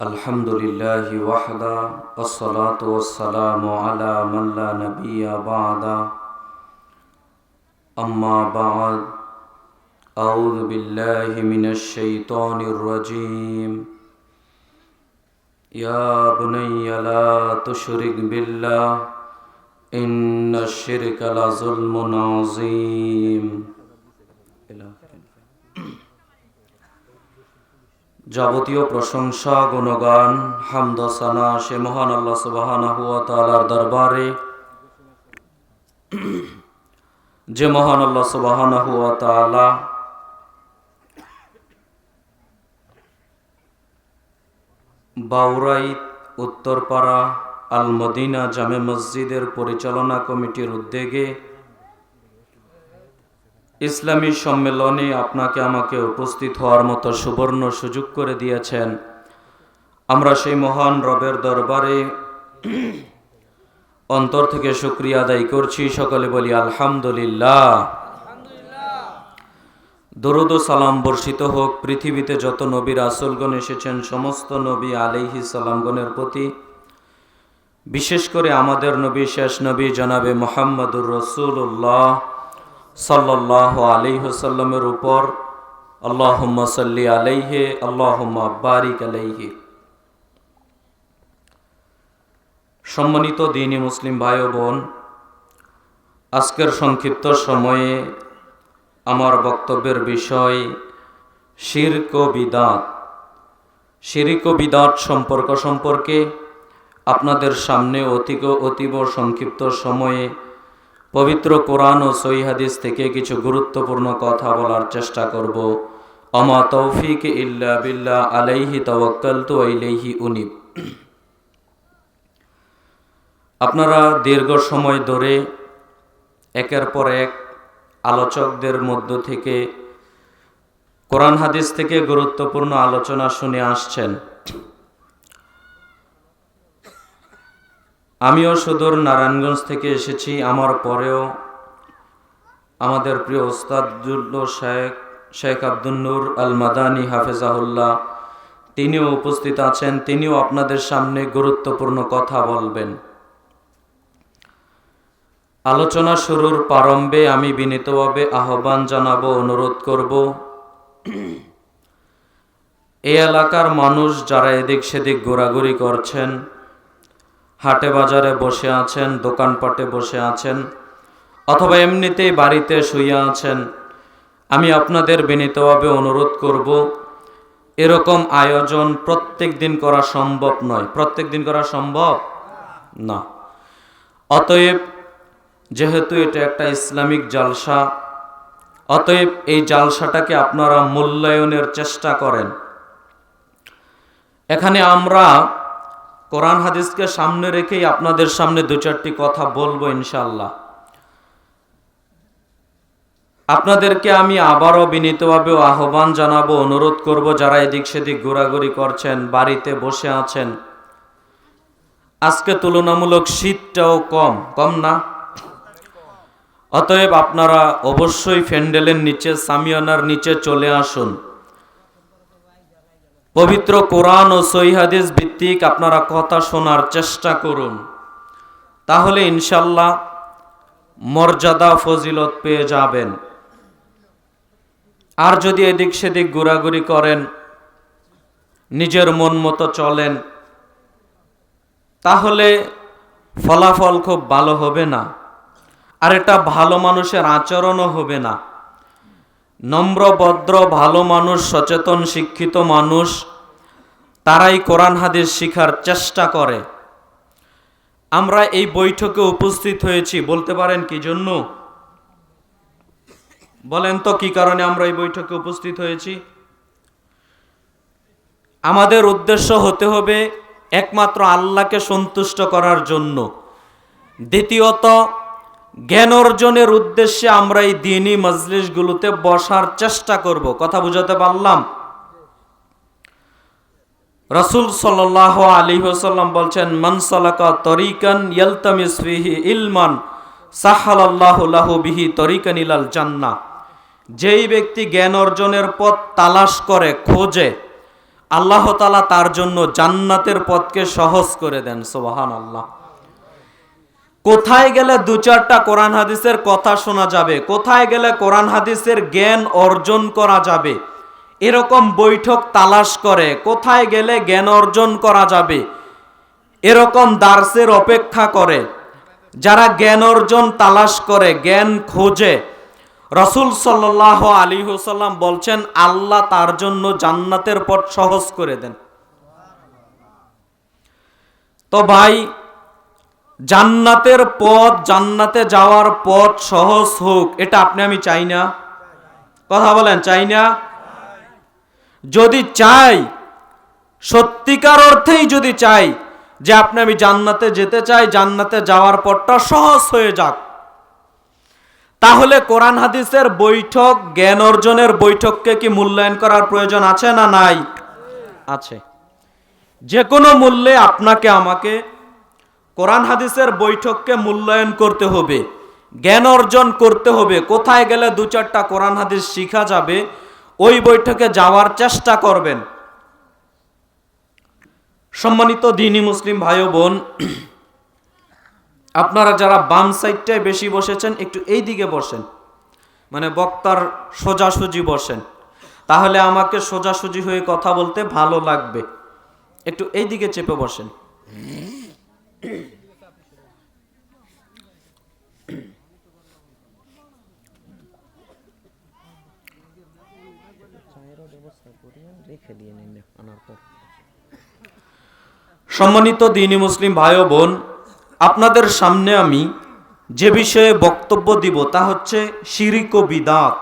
अल्हम्दुलिल्लाहि वहदा वस्सलातु वस्सलामु अला मन ला नबिय्य बअदा अम्मा बअद अऊज़ु बिल्लाहि मिनश शैतानिर रजीम या बुनय्य ला तुशरिक बिल्लाह इन्नश शिरका लज़ुल्मुन अज़ीम। যাবতীয় প্রশংসা গুণগান হামদ সানা সে মহান আল্লাহ সুবহানাহু ওয়া তাআলার দরবারে, যে মহান আল্লাহ সুবহানাহু ওয়া তাআলা বাউরাইত উত্তরপাড়া আল মদিনা জামে মসজিদের পরিচালনা কমিটির উদ্যোগে ইসলামী সম্মেলনে আপনাকে আমাকে উপস্থিত হওয়ার মতো সুবর্ণ সুযোগ করে দিয়েছেন। আমরা সেই মহান রবের দরবারে অন্তর থেকে শুকরিয়া আদায় করছি। সকলে বলি আলহামদুলিল্লাহ। দরুদ ও সালাম বর্ষিত হোক পৃথিবীতে যত নবী রাসূলগণ এসেছেন সমস্ত নবী আলাইহিস সালামগণের প্রতি, বিশেষ করে আমাদের নবী শেষ নবী জনাবে মুহাম্মদুর রাসূলুল্লাহ সাল্লাল্লাহু আলাইহি ওয়াসাল্লামের উপর। আল্লাহুম্মা সাল্লি আলাইহি আল্লাহুম্মা বারিক আলাইহি। সম্মানিত দ্বীনী মুসলিম ভাই ও বোন, আজকের সংক্ষিপ্ত সময়ে আমার বক্তব্যের বিষয় শিরক ও বিদআত। শিরক ও বিদআত সম্পর্কে আপনাদের সামনে অতীব সংক্ষিপ্ত সময়ে পবিত্র কোরআন ও সহিহ হাদিস থেকে কিছু গুরুত্বপূর্ণ কথা বলার চেষ্টা করব। আমা তৌফিক ইল্লা বিল্লাহ আলাইহি তাওয়াক্কালতু ওয়া ইলাইহি উনীব। আপনারা দীর্ঘ সময় ধরে একের পর এক আলোচকদের মধ্য থেকে কোরআন হাদিস থেকে গুরুত্বপূর্ণ আলোচনা শুনে আসছেন। আমিও সুদূর নারায়ণগঞ্জ থেকে এসেছি। আমার পরেও আমাদের প্রিয় ওস্তাদুল্লাহ শেখ আব্দুল নূর আল মাদানী হাফেজাহুল্লাহ তিনিও উপস্থিত আছেন। তিনিও আপনাদের সামনে গুরুত্বপূর্ণ কথা বলবেন। আলোচনা শুরুর প্রারম্ভে আমি বিনীতভাবে আহ্বান জানাবো, অনুরোধ করব, এই এলাকার মানুষ যারা এদিক সেদিক ঘোরাঘুরি করছেন, হাটে বাজারে বসে আছেন, দোকানপাটে বসে আছেন, অথবা এমনিতেই বাড়িতে শুয়ে আছেন, আমি আপনাদের বিনীতভাবে অনুরোধ করব, এরকম আয়োজন প্রত্যেক দিন করা সম্ভব নয়। প্রত্যেক দিন করা সম্ভব না। অতএব যেহেতু এটা একটা ইসলামিক জালসা, অতএব এই জালসাটাকে আপনারা মূল্যায়নের চেষ্টা করেন। এখানে আমরা কোরআন হাদিসকে সামনে রেখেই আপনাদের সামনে দু চারটি কথা বলবো ইনশাআল্লাহ। আপনাদেরকে আমি আবারও বিনীতভাবে আহ্বান জানাবো, অনুরোধ করব, যারা এদিক সেদিক ঘোরাঘুরি করছেন, বাড়িতে বসে আছেন, আজকে তুলনামূলক শীতটাও কম না? অতএব আপনারা অবশ্যই প্যান্ডেলের নিচে, সামিয়ানার নিচে চলে আসুন। পবিত্র কোরআন ও সহিহ হাদিস ভিত্তিক আপনারা কথা শোনার চেষ্টা করুন, তাহলে ইনশাআল্লাহ মর্যাদা ফজিলত পেয়ে যাবেন। আর যদি এদিক সেদিক ঘোরাঘুরি করেন, নিজের মন মতো চলেন, তাহলে ফলাফল খুব ভালো হবে না, আর এটা ভালো মানুষের আচরণও হবে না। নম্র ভদ্র ভালো মানুষ, সচেতন শিক্ষিত মানুষ, তারাই কোরআন হাদিস শিখার চেষ্টা করে। আমরা এই বৈঠকে উপস্থিত হয়েছি, বলতে পারেন কি জন্য? বলেন তো কি কারণে আমরা এই বৈঠকে উপস্থিত হয়েছি? আমাদের উদ্দেশ্য হতে হবে একমাত্র আল্লাহকে সন্তুষ্ট করার জন্য। দ্বিতীয়ত, জ্ঞান অর্জনের উদ্দেশ্যে আমরা এই দ্বীনী মজলিসগুলোতে বসার চেষ্টা করব। কথা বুঝাতে পারলাম? রাসূল সাল্লাল্লাহু আলাইহি ওয়াসাল্লাম বলছেন, মান সালাকা তরিকান ইয়ালতামিস ফিহি ইলমান সাহালাল্লাহু লাহু বিহি তরিকান ইলাল জান্নাহ। যেই ব্যক্তি জ্ঞান অর্জনের পথ তালাশ করে, খোঁজে, আল্লাহ তাআলা তার জন্য জান্নাতের পথকে সহজ করে দেন। সুবহানাল্লাহ। কোথায় গেলে দু চারটা কোরআন হাদিসের কথা শোনা যাবে, কোথায় গেলে কোরআন হাদিসের জ্ঞান অর্জন করা যাবে, এরকম বৈঠক তালাশ করে, কোথায় গেলে জ্ঞান অর্জন করা যাবে এরকম দার্সের অপেক্ষা করে, যারা জ্ঞান অর্জন তালাশ করে, জ্ঞান খোঁজে, রাসূল সাল্লাল্লাহু আলাইহি ওয়াসাল্লাম বলছেন আল্লাহ তার জন্য জান্নাতের পথ সহজ করে দেন। তো ভাই, জান্নাতের পথ, জান্নাতে যাওয়ার পথ সহজ হোক, এটা আপনি আমি চাই না? কথা বলেন, চাই না? যদি চাই, সত্যিকার অর্থেই যদি চাই যে আপনি আমি জান্নাতে যেতে চাই, জান্নাতে যাওয়ার পথটা সহজ হয়ে যাক, তাহলে কোরআন হাদিসের বৈঠক, জ্ঞান অর্জনের বৈঠককে কি মূল্যায়ন করার প্রয়োজন আছে না নাই? আছে। যে কোনো মূল্যে আপনাকে আমাকে কোরআন হাদিসের বৈঠককে মূল্যায়ন করতে হবে, জ্ঞান অর্জন করতে হবে। কোথায় গেলে দু চারটা কোরআন হাদিস শিখা যাবে ওই বৈঠকে যাওয়ার চেষ্টা করবেন। সম্মানিত দ্বীনি মুসলিম ভাই ও বোন, আপনারা যারা বাম সাইডটায় বেশি বসেছেন একটু এই দিকে বসেন, মানে বক্তার সোজাসুজি বসেন, তাহলে আমাকে সোজাসুজি হয়ে কথা বলতে ভালো লাগবে। একটু এই দিকে চেপে বসেন। সম্মানিত দ্বীনি মুসলিম ভাই ও বোন, আপনাদের সামনে আমি যে বিষয়ে বক্তব্য দিব তা হচ্ছে শিরক ও বিদআত।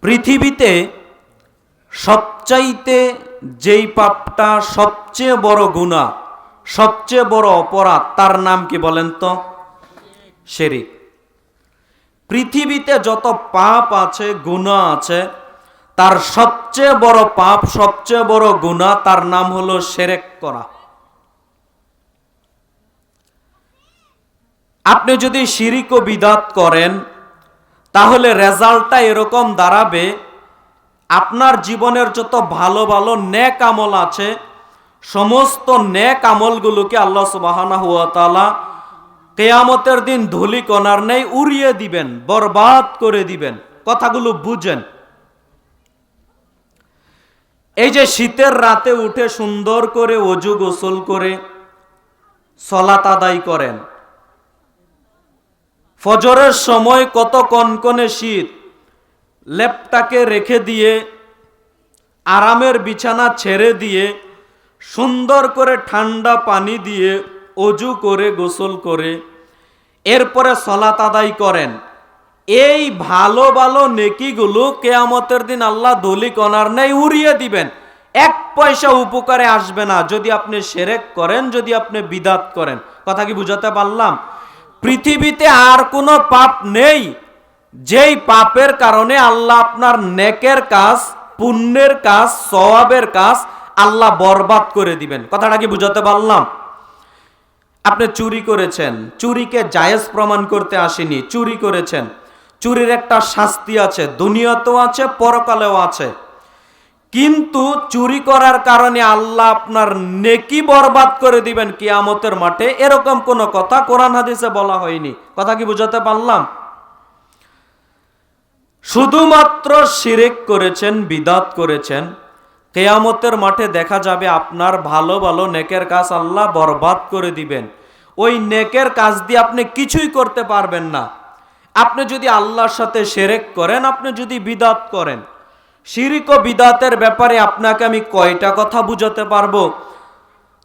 পৃথিবীতে সবচাইতে যেই পাপটা সবচেয়ে বড় গুনাহ, সবচেয়ে বড় অপরাধ, তার নাম কি বলেন তো? শিরক। পৃথিবীতে যত পাপ আছে, গুনাহ আছে, তার সবচেয়ে বড় পাপ, সবচেয়ে বড় গুনাহ, তার নাম হলো শিরক করা। আপনি যদি শিরক ও বিদআত করেন তাহলে রেজাল্টটা এরকম দাঁড়াবে, আপনার জীবনের যত ভালো ভালো নেক আমল আছে সমস্ত নেক আমলগুলোকে আল্লাহ সুবহানাহু ওয়া তাআলা কিয়ামতের দিন ধূলিকণার ন্যায় উড়িয়ে দিবেন, বরবাদ করে দিবেন। কথাগুলো বুঝেন। এই যে শীতের রাতে উঠে সুন্দর করে ওযু গোসল করে সালাত আদায় করেন, ফজরের সময় কত কনকনে শীত, লেপটাকে রেখে দিয়ে, আরামের বিছানা ছেড়ে দিয়ে, সুন্দর করে ঠান্ডা পানি দিয়ে ওযু করে গোসল করে এরপরে সালাত আদায় করেন। এই ভালো ভালো নেকিগুলো কিয়ামতের দিন আল্লাহ ধূলিকণার ন্যায় উড়িয়ে দিবেন, এক পয়সা উপকারে আসবে না যদি আপনি শিরক করেন, যদি আপনি বিদআত করেন। কথা কি বুঝাতে পারলাম? পৃথিবীতে আর কোনো পাপ নেই যেই পাপের কারণে আল্লাহ আপনার নেকের কাজ, পুণ্যের কাজ, সওয়াবের কাজ আল্লাহ বরবাদ করে দিবেন। কথাটা কি বুঝাতে পারলাম? আপনি চুরি করেছেন, চুরিকে জায়েজ প্রমাণ করতে আসেনি, চুরি করেছেন, চুরির একটা শাস্তি আছে, দুনিয়াতেও আছে, পরকালেও আছে। কিন্তু চুরি করার কারণে আল্লাহ আপনার নেকি বরবাদ করে দিবেন কিয়ামতের মাঠে, এরকম কোনো কথা কোরআন হাদিসে বলা হয়নি। কথা কি বুঝাতে পারলাম? শুধুমাত্র শিরক করেছেন, বিদআত করেছেন, কিয়ামতের মাঠে দেখা যাবে আপনার ভালো ভালো নেকের কাজ আল্লাহ বরবাদ করে দিবেন। ওই নেকের কাজ দিয়ে আপনি কিছুই করতে পারবেন না। আপনি যদি আল্লাহর সাথে শিরক করেন, আপনি যদি বিদআত করেন, শিরক ও বিদআতের ব্যাপারে আপনাকে আমি কয়টা কথা বুঝাতে পারবো,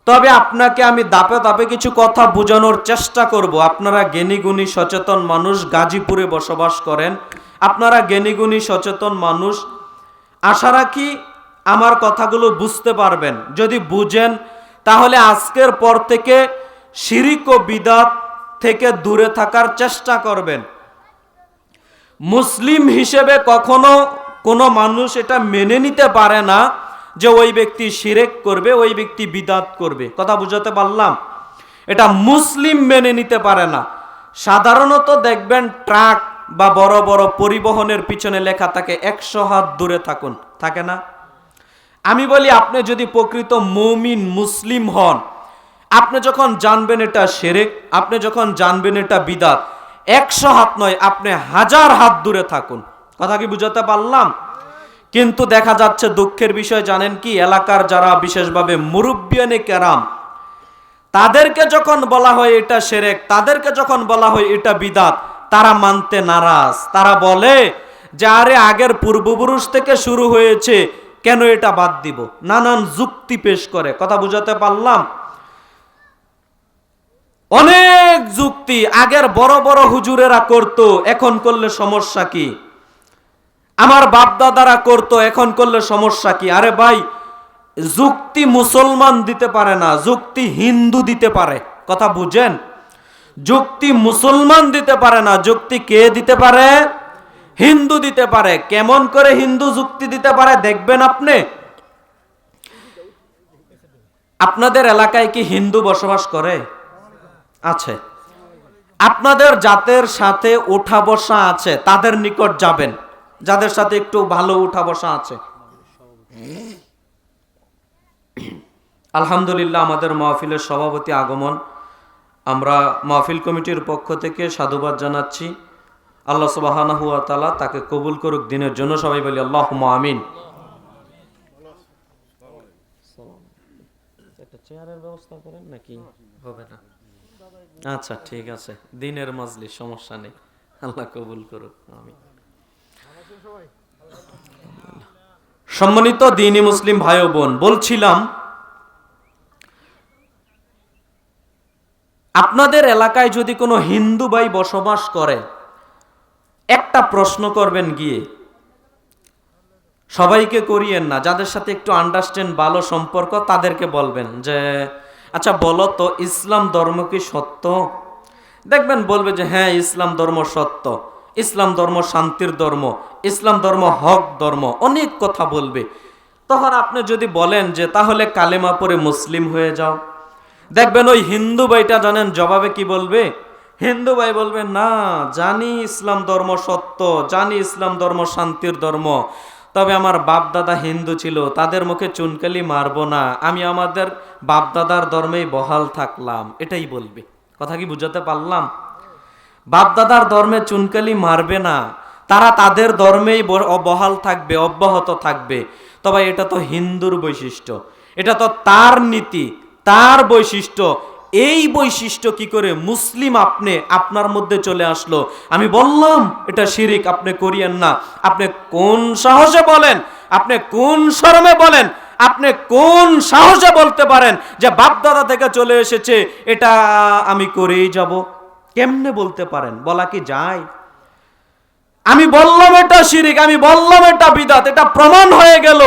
তবে আপনাকে আমি ধাপে ধাপে কিছু কথা বোঝানোর চেষ্টা করব। আপনারা জ্ঞানীগুণী সচেতন মানুষ, গাজীপুরে বসবাস করেন, আপনারা জ্ঞানীগুণী সচেতন মানুষ, আশা রাখি আমার কথাগুলো বুঝতে পারবেন। যদি বুঝেন তাহলে আজকের পর থেকে শিরক ও বিদআত থেকে দূরে থাকার চেষ্টা করবেন। মুসলিম হিসেবে কখনো কোনো মানুষ এটা মেনে নিতে পারে না যে ওই ব্যক্তি শিরক করবে, ওই ব্যক্তি বিদআত করবে। কথা বুঝাতে পারলাম? এটা মুসলিম মেনে নিতে পারে না। সাধারণত দেখবেন ট্রাক বা বড় বড় পরিবহনের পিছনে লেখা থাকে 100 হাত দূরে থাকুন, থাকে না? আমি বলি আপনি যদি প্রকৃত মুমিন মুসলিম হন, আপনি যখন জানবেন এটা শিরক, আপনি যখন জানবেন এটা বিদআত, 100 হাত নয়, আপনি 1000 হাত দূরে থাকুন। কথা কি বুঝাতে পারলাম? কিন্তু দেখা যাচ্ছে দুঃখের বিষয় জানেন কি, এলাকার যারা বিশেষভাবে মুরব্বিয়ানে কেরাম, তাদেরকে যখন বলা হয় এটা শিরক, তাদেরকে যখন বলা হয় এটা বিদআত, তারা মানতে নারাজ। তারা বলে যে আরে আগের পূর্বপুরুষ থেকে শুরু হয়েছে, কেন এটা বাদ দিব? নানান যুক্তি পেশ করে। কথা বুঝাতে পারলাম? অনেক যুক্তি। আগের বড় বড় হুজুরেরা করতো, এখন করলে সমস্যা কি? আমার বাপদাদারা করতো, এখন করলে সমস্যা কি? আরে ভাই, যুক্তি মুসলমান দিতে পারে না, যুক্তি হিন্দু দিতে পারে। কথা বুঝেন? যুক্তি মুসলমান দিতে পারে না, যুক্তি কে দিতে পারে? হিন্দু দিতে পারে। কেমন করে হিন্দু যুক্তি দিতে পারে দেখবেন আপনি। আপনাদের এলাকায় কি হিন্দু বসবাস করে? আছে। আপনাদের জাতের সাথে উঠা বসা আছে, তাদের নিকট যাবেন, যাদের সাথে একটু ভালো উঠা বসা আছে। আলহামদুলিল্লাহ, আমাদের মাহফিলের সভাপতি আগমন, আমরা মাহফিল কমিটির পক্ষ থেকে সাধুবাদ জানাচ্ছি। আল্লাহ সুবহানাহু ওয়া তাআলা তাকে কবুল করুক দিনের জন্য। সবাই বলি আল্লাহুম্মা আমিন। একটা চেয়ারের ব্যবস্থা করেন নাকি? হবে না? আচ্ছা, ঠিক আছে, দিনের মাজলিস, সমস্যা নেই। আল্লাহ কবুল করুক, আমিন। সম্মানিত দ্বীনি মুসলিম ভাই ও বোন, বলছিলাম আপনাদের এলাকায় যদি কোনো হিন্দু ভাই বসবাস করে, একটা প্রশ্ন করবেন গিয়ে, সবাইকে করিয়েন না, যাদের সাথে একটু আন্ডারস্ট্যান্ড ভালো সম্পর্ক তাদেরকে বলবেন যে আচ্ছা বলো তো, ইসলাম ধর্ম কি সত্য? দেখবেন বলবে যে হ্যাঁ, ইসলাম ধর্ম সত্য, ইসলাম ধর্ম শান্তির ধর্ম, ইসলাম ধর্ম হক ধর্ম, অনেক কথা বলবে। তখন আপনি যদি বলেন যে তাহলে কালেমা পড়ে মুসলিম হয়ে যাও, দেখবেন ওই হিন্দু ভাইটা জানেন জবাবে কি বলবে? হিন্দু ভাই বলবে না, জানি ইসলাম ধর্ম সত্য, জানি ইসলাম ধর্ম শান্তির ধর্ম, তবে আমার বাপ দাদা হিন্দু ছিল, তাদের মুখে চুনকালি মারবো না, আমি আমাদের বাপ দাদার ধর্মেই বহাল থাকলাম, এটাই বলবে। কথা কি বুঝাতে পারলাম? বাপ দাদার ধর্মে চুনকালি মারবে না, তারা তাদের ধর্মেই বহাল থাকবে, অব্যাহত থাকবে। তবে এটা তো হিন্দুর বৈশিষ্ট্য, এটা তো তার নীতি, তার বৈশিষ্ট্য। এই বৈশিষ্ট্য কি করে মুসলিম আপনি আপনার মধ্যে চলে আসলো? আমি বললাম এটা শিরিক, আপনি করিয়েন না। আপনি কোন সাহসে বলেন, আপনি কোন শরমে বলেন, আপনি কোন সাহসে বলতে পারেন যে বাপ দাদা থেকে চলে এসেছে, এটা আমি করেই যাব? কেমনে বলতে পারেন? বলা কি যায়? আমি বললাম এটা শিরিক, আমি বললাম এটা বিদআত, এটা প্রমাণ হয়ে গেল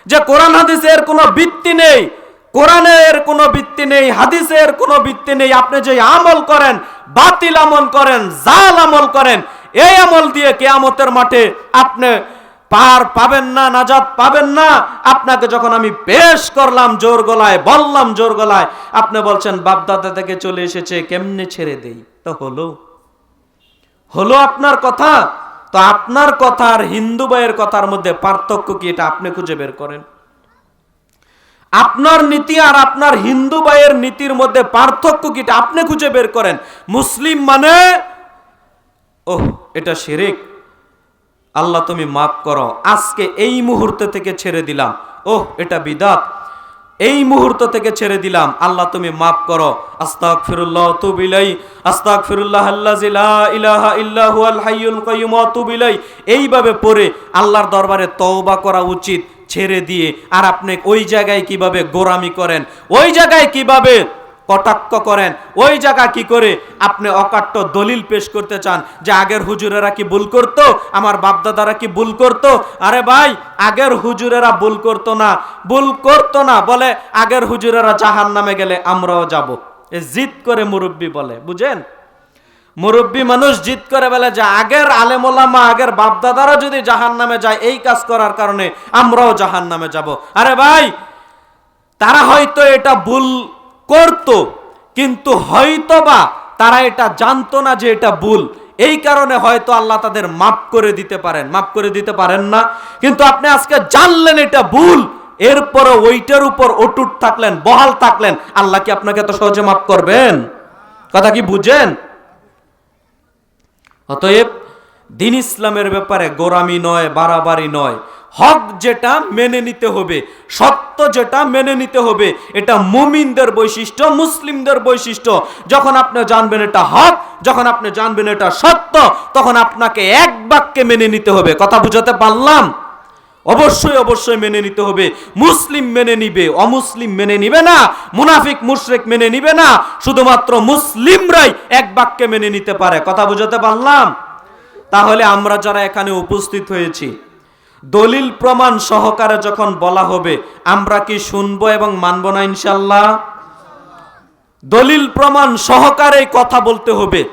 যে কোরআন হাদিসের কোনো ভিত্তি নেই, কোরআনের কোনো ভিত্তি নেই, হাদিসের কোনো ভিত্তি নেই। আপনি যে আমল করেন, বাতিল আমল করেন, জাল আমল করেন, এই আমল দিয়ে কিয়ামতের মাঠে আপনি পার পাবেন না, নাজাত পাবেন না। আপনাকে যখন আমি পেশ করলাম জোর গলায়, বললাম জোর গলায়, আপনি বলছেন বাপদাদা থেকে চলে এসেছে, কেমনে ছেড়ে দেই? তো হলো আপনার কথা। তো আপনার কথা আর হিন্দু ভাইয়ের কথার মধ্যে পার্থক্য কি, এটা আপনি খুঁজে বের করেন। আপনার নীতি আর আপনার হিন্দু ভাইয়ের নীতির মধ্যে পার্থক্য কি, এটা আপনি খুঁজে বের করেন। মুসলিম মানে ওহ এটা শিরিক, আল্লাহ তুমি মাফ করো, আজকে এই মুহূর্তে থেকে ছেড়ে দিলাম। ওহ এটা বিদআত, এই মুহূর্ত থেকে ছেড়ে দিলাম, আল্লাহ তুমি মাফ করো। আস্তাগফিরুল্লাহ ওয়া আতুবু ইলাইহি, আস্তাগফিরুল্লাহ আল্লাযী লা ইলাহা ইল্লা হুয়াল হাইয়ুল কাইয়্যুম ওয়া আতুবু ইলাইহি, এইভাবে পড়ে আল্লাহর দরবারে তওবা করা উচিত, ছেড়ে দিয়ে। আর আপনি ওই জায়গায় কিভাবে গোরামি করেন, ওই জায়গায় কিভাবে কটাক্ষ করেন, ওই জায়গা কি করে আপনি অকাট্য দলিল পেশ করতে চান যে আগের হুজুরেরা কি ভুল করতো, আমার বাপদাদারা কি ভুল করতো? আরে ভাই, আগের হুজুরেরা ভুল করতো না, বলে আগের হুজুরেরা জাহান্নামে গেলে আমরাও যাব। এ জিদ করে মুরব্বি বলে, বুঝেন? মুরব্বি মানুষ জিদ করে বলে যে আগের আলেম ওলামা, আগের বাপদাদারা যদি জাহান্নামে যায় এই কাজ করার কারণে আমরাও জাহান্নামে যাব। আরে ভাই, তারা হয়তো এটা ভুল করতো, কিন্তু হয়তোবা তারা এটা জানতো না যে এটা ভুল, এই কারণে হয়তো আল্লাহ তাদের মাফ করে দিতে পারেন, মাফ করে দিতে পারেন না। কিন্তু আপনি আজকে জানলেন এটা ভুল, এরপরে ওইটার উপর অটুট থাকলেন, বহাল থাকলেন, আল্লাহ কি আপনাকে এত সহজে মাফ করবেন? কথা কি বুঝেন? অতএব দিন ইসলামের ব্যাপারে গোরামি নয়, বাড়াবাড়ি নয়, হক যেটা মেনে নিতে হবে, সত্য যেটা মেনে নিতে হবে, এটা মুমিনদের বৈশিষ্ট্য, মুসলিমদের বৈশিষ্ট্য। যখন আপনি জানবেন এটা হক, যখন আপনি জানবেন এটা সত্য, তখন আপনাকে এক বাক্যে মেনে নিতে হবে। কথা বুঝাতে পারলাম? অবশ্যই অবশ্যই মেনে নিতে হবে। মুসলিম মেনে নিবে, অমুসলিম মেনে নিবে না, মুনাফিক মুশরিক মেনে নিবে না, শুধুমাত্র মুসলিমরাই এক বাক্যে মেনে নিতে পারে। কথা বুঝাতে পারলাম? তাহলে আমরা যারা এখানে উপস্থিত হয়েছি, দলিল প্রমাণ সহকারে যখন বলা হবে, আমরা কি শুনবো এবং মানব না? ইনশাআল্লাহ দলিল প্রমাণ সহকারে কথা বলতে হবে।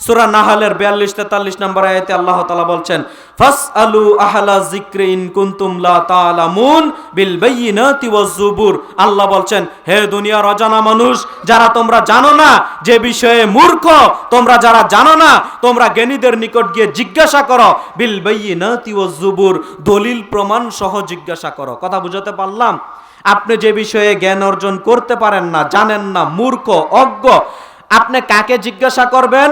সূরা নাহলের 42-43 নম্বর আয়াতে আল্লাহ তাআলা বলছেন, ফাসআলু আহলা যিকরি ইন কুনতুম লা তা'লামুন বিল বায়িনাতি ওয়াজ জুবুর। আল্লাহ বলছেন, হে দুনিয়ার অজানা মানুষ, যারা তোমরা জানো না, যে বিষয়ে মূর্খ, তোমরা যারা জানো না, তোমরা জ্ঞানীদের নিকট গিয়ে জিজ্ঞাসা করো, বিল বায়িনাতি ওয়াজ জুবুর, দলিল প্রমাণ সহ জিজ্ঞাসা করো। কথা বুঝাতে পারলাম? আপনি যে বিষয়ে জ্ঞান অর্জন করতে পারেন না, জানেন না, মূর্খ, অজ্ঞ, আপনি কাকে জিজ্ঞাসা করবেন?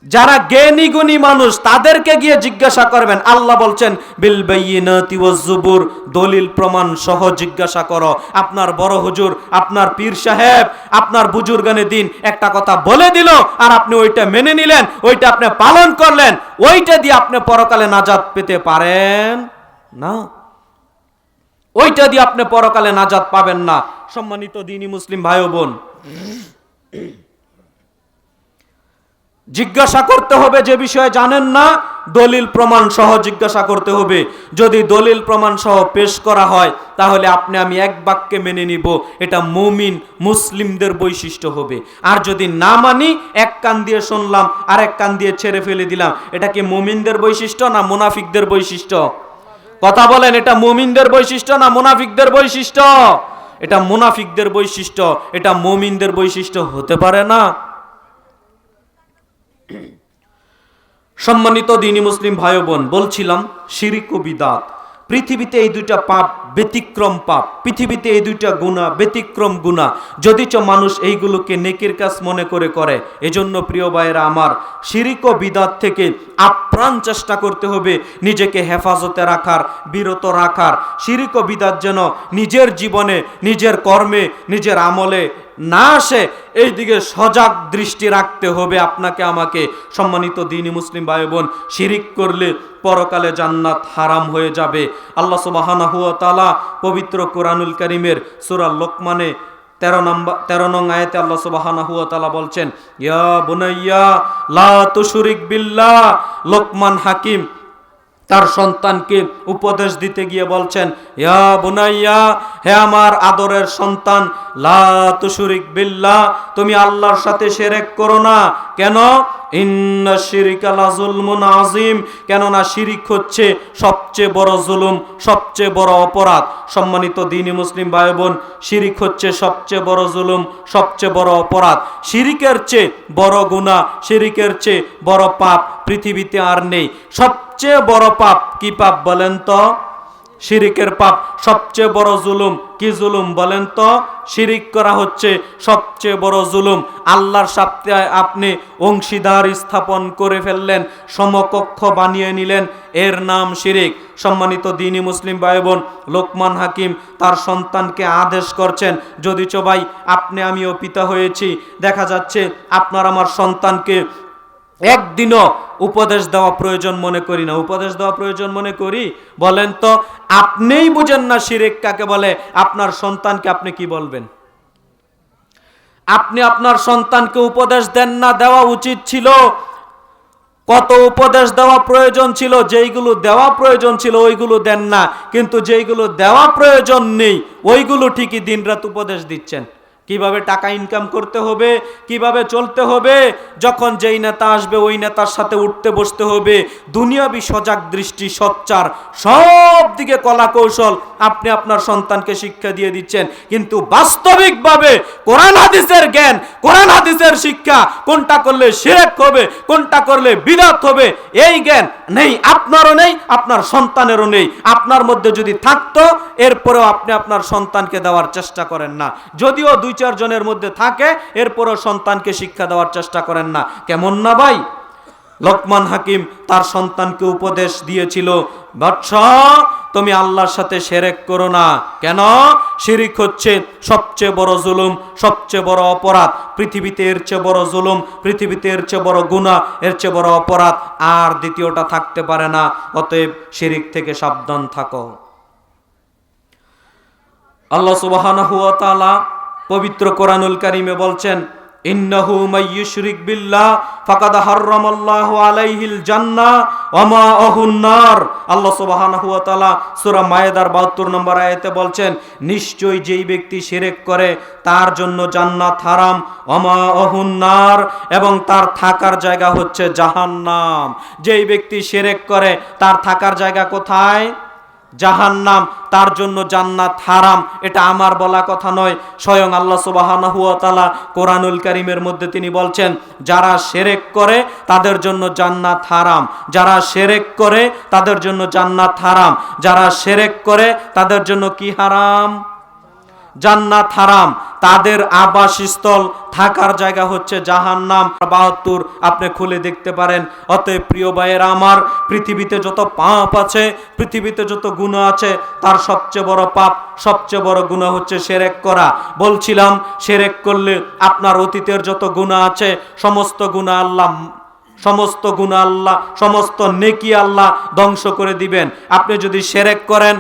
যারা জ্ঞানী গুণী মানুষ, তাদেরকে গিয়ে জিজ্ঞাসা করবেন। আল্লাহ বলছেন, বিল বায়িনাতি ওয়াজ জুবুর, দলিল প্রমাণ সহ জিজ্ঞাসা করো। আপনার বড় হুজুর, আপনার পীর সাহেব, আপনার বুজুর্গানে দিন একটা কথা বলে দিল, আর আপনি ওইটা মেনে নিলেন, ওইটা আপনি পালন করলেন, ওইটা দিয়ে আপনি পরকালে নাজাত পেতে পারেন না। ওইটা দিয়ে আপনি পরকালে নাজাত পাবেন না। সম্মানিত দ্বীনি মুসলিম ভাই ও বোন, জিজ্ঞাসা করতে হবে যে বিষয়ে জানেন না, দলিল প্রমাণ সহ জিজ্ঞাসা করতে হবে। যদি দলিল প্রমাণ সহ পেশ করা হয়, তাহলে আপনি আমি এক বাক্যে মেনে নিব, এটা মুমিন মুসলিমদের বৈশিষ্ট্য হবে। আর যদি না মানি, এক কান দিয়ে শুনলাম আর এক কান দিয়ে ছেড়ে ফেলে দিলাম, এটা কি মুমিনদের বৈশিষ্ট্য না মুনাফিকদের বৈশিষ্ট্য? কথা বলেন, এটা মুমিনদের বৈশিষ্ট্য না মুনাফিকদের বৈশিষ্ট্য? এটা মুনাফিকদের বৈশিষ্ট্য, এটা মুমিনদের বৈশিষ্ট্য হতে পারে না। সম্মানিত দ্বীনি মুসলিম ভাই বোন, বলছিলাম শিরক ও বিদআত। পৃথিবীতে এই দুইটা পাপ ব্যতিক্রম পাপ, পৃথিবীতে এই দুইটা গুনাহ ব্যতিক্রম গুনাহ, যদিচ মানুষ এইগুলোকে নেকির কাজ মনে করে। এজন্য প্রিয় ভাইয়েরা আমার, শিরক ও বিদআত থেকে আপ্রাণ চেষ্টা করতে হবে নিজেকে হেফাজতে রাখার, বিরত রাখার। শিরক ও বিদআত যেন নিজের জীবনে, নিজের কর্মে, নিজের আমলে না আসে, এই দিকে সজাগ দৃষ্টি রাখতে হবে আপনাকে আমাকে। সম্মানিত দ্বীনি মুসলিম ভাই বোন, শিরিক করলে পরকালে জান্নাত হারাম হয়ে যাবে। আল্লাহ সুবহানাহু ওয়া তাআলা পবিত্র কোরআনুল কারীমের সূরা লোকমানে 13 নং আয়াতে আল্লাহ সুবহানাহু ওয়া তাআলা বলছেন, ইয়া বুনাইয়া লা তুশরিক বিল্লাহ। লোকমান হাকিম তার সন্তানকে উপদেশ দিতে গিয়ে বলছেন, ইয়া বুনাইয়া, হে আমার আদরের সন্তান, লা তুশরিক বিল্লাহ, তুমি আল্লাহর সাথে শিরক করো না। কেন? ইন্না শিরকা লাযুলমুন আযীম, কেননা শিরিক হচ্ছে সবচেয়ে বড় জুলুম, সবচেয়ে বড় অপরাধ। সম্মানিত দ্বীনি মুসলিম ভাই বোন, শিরিক হচ্ছে সবচেয়ে বড় জুলুম, সবচেয়ে বড় অপরাধ। শিরিকের চেয়ে বড় গুনাহ, শিরিকের চেয়ে বড় পাপ পৃথিবীতে আর নেই। সবচেয়ে বড় পাপ কি পাপ বলেন তো? শিরিকের পাপ। সবচেয়ে বড় জুলুম কি জুলুম বলেন তো? শিরিক করা হচ্ছে সবচেয়ে বড় জুলুম। আল্লাহর সাথে আপনি অংশীদার স্থাপন করে ফেললেন, সমকক্ষ বানিয়ে নিলেন, এর নাম শিরিক। সম্মানিত দ্বীনি মুসলিম ভাই বোন, লোকমান হাকিম তার সন্তানকে আদেশ করছেন, যদিচ ভাই আপনি আমিও পিতা হয়েছি, দেখা যাচ্ছে আপনার আমার সন্তানকে একদিনও উপদেশ দেওয়া প্রয়োজন মনে করি না। উপদেশ দেওয়া প্রয়োজন মনে করি? বলেন তো, আপনিই বুঝেন না শিরক কাকে বলে, আপনার সন্তানকে আপনি কি বলবেন? আপনি আপনার সন্তানকে উপদেশ দেন না, দেওয়া উচিত ছিল। কত উপদেশ দেওয়া প্রয়োজন ছিল, যেইগুলো দেওয়া প্রয়োজন ছিল ওইগুলো দেন না, কিন্তু যেইগুলো দেওয়া প্রয়োজন নেই ওইগুলো ঠিকই দিনরাত উপদেশ দিচ্ছেন। কিভাবে টাকা ইনকাম করতে হবে, কিভাবে চলতে হবে, যখন যেই নেতা আসবে ওই নেতার সাথে উঠতে বসতে হবে, দুনিয়াবি সজাগ দৃষ্টি সোচ্চার সব দিকে কলা কৌশল আপনি আপনার সন্তানকে শিক্ষা দিয়ে দিচ্ছেন, কিন্তু বাস্তবিকভাবে কোরআন হাদিসের জ্ঞান, কোরআন হাদিসের শিক্ষা, কোনটা করলে শিরক হবে, কোনটা করলে বিদআত হবে, এই জ্ঞান নেই, আপনারও নেই, আপনার সন্তানেরও নেই। আপনার মধ্যে যদি থাকতো এরপরেও আপনি আপনার সন্তানকে দেওয়ার চেষ্টা করেন না, যদিও 2-4 জনের মধ্যে থাকে এরপরেও সন্তানকে শিক্ষা দেওয়ার চেষ্টা করেন না। কেমন না ভাই? লোকমান হাকিম তার সন্তানকে উপদেশ দিয়েছিল, বৎস তুমি আল্লাহর সাথে শিরক করো না। কেন? শিরক হচ্ছে সবচেয়ে বড় জুলুম, সবচেয়ে বড় অপরাধ। পৃথিবীতে এর চেয়ে বড় জুলুম, পৃথিবীতে এর চেয়ে বড় গুনাহ, এর চেয়ে বড় অপরাধ আর দ্বিতীয়টা থাকতে পারে না। অতএব শিরক থেকে সাবধান থাকো। আল্লাহ সুবহানাহু ওয়া তাআলা পবিত্র কোরআনুল কারীমে বলছেন, ইন্নাহু মাইয়ুশরিক বিল্লাহ ফাকাদ হাররামাল্লাহু আলাইহিল জান্নাহ ওয়া মাআহুন নার। আল্লাহ সুবহানাহু ওয়া তাআলা সূরা মায়েদার 72 নম্বর আয়াতে বলছেন, নিশ্চয়ই যেই ব্যক্তি শিরক করে তার জন্য জান্নাত হারাম, ওয়া মাআহুন নার, এবং তার থাকার জায়গা হচ্ছে জাহান্নাম। যেই ব্যক্তি শিরক করে তার থাকার জায়গা কোথায়? জাহান্নাম, তার জন্য জান্নাত হারাম। এটা আমার বলা কথা নয়, স্বয়ং আল্লাহ সুবহানাহু ওয়া তাআলা কোরআনুল কারীমের মধ্যে তিনি বলছেন, যারা শিরক করে তাদের জন্য জান্নাত হারাম, যারা শিরক করে তাদের জন্য জান্নাত হারাম, যারা শিরক করে তাদের জন্য কি হারাম? জান্নাত হারাম। তাদের আবাসস্থল, থাকার জায়গা হচ্ছে জাহান্নাম। 72 আপনি খুলে দেখতে পারেন। অতএব প্রিয় ভাইয়েরা আমার, পৃথিবীতে যত পাপ আছে, পৃথিবীতে যত গুনাহ আছে, তার সবচেয়ে বড় পাপ, সবচেয়ে বড় গুনাহ হচ্ছে শিরক করা। বলছিলাম শিরক করলে আপনার অতীতের যত গুনাহ আছে সমস্ত গুনাহ আল্লাহ, সমস্ত নেকি আল্লাহ ধ্বংস করে দিবেন। আপনি যদি শিরক করেন,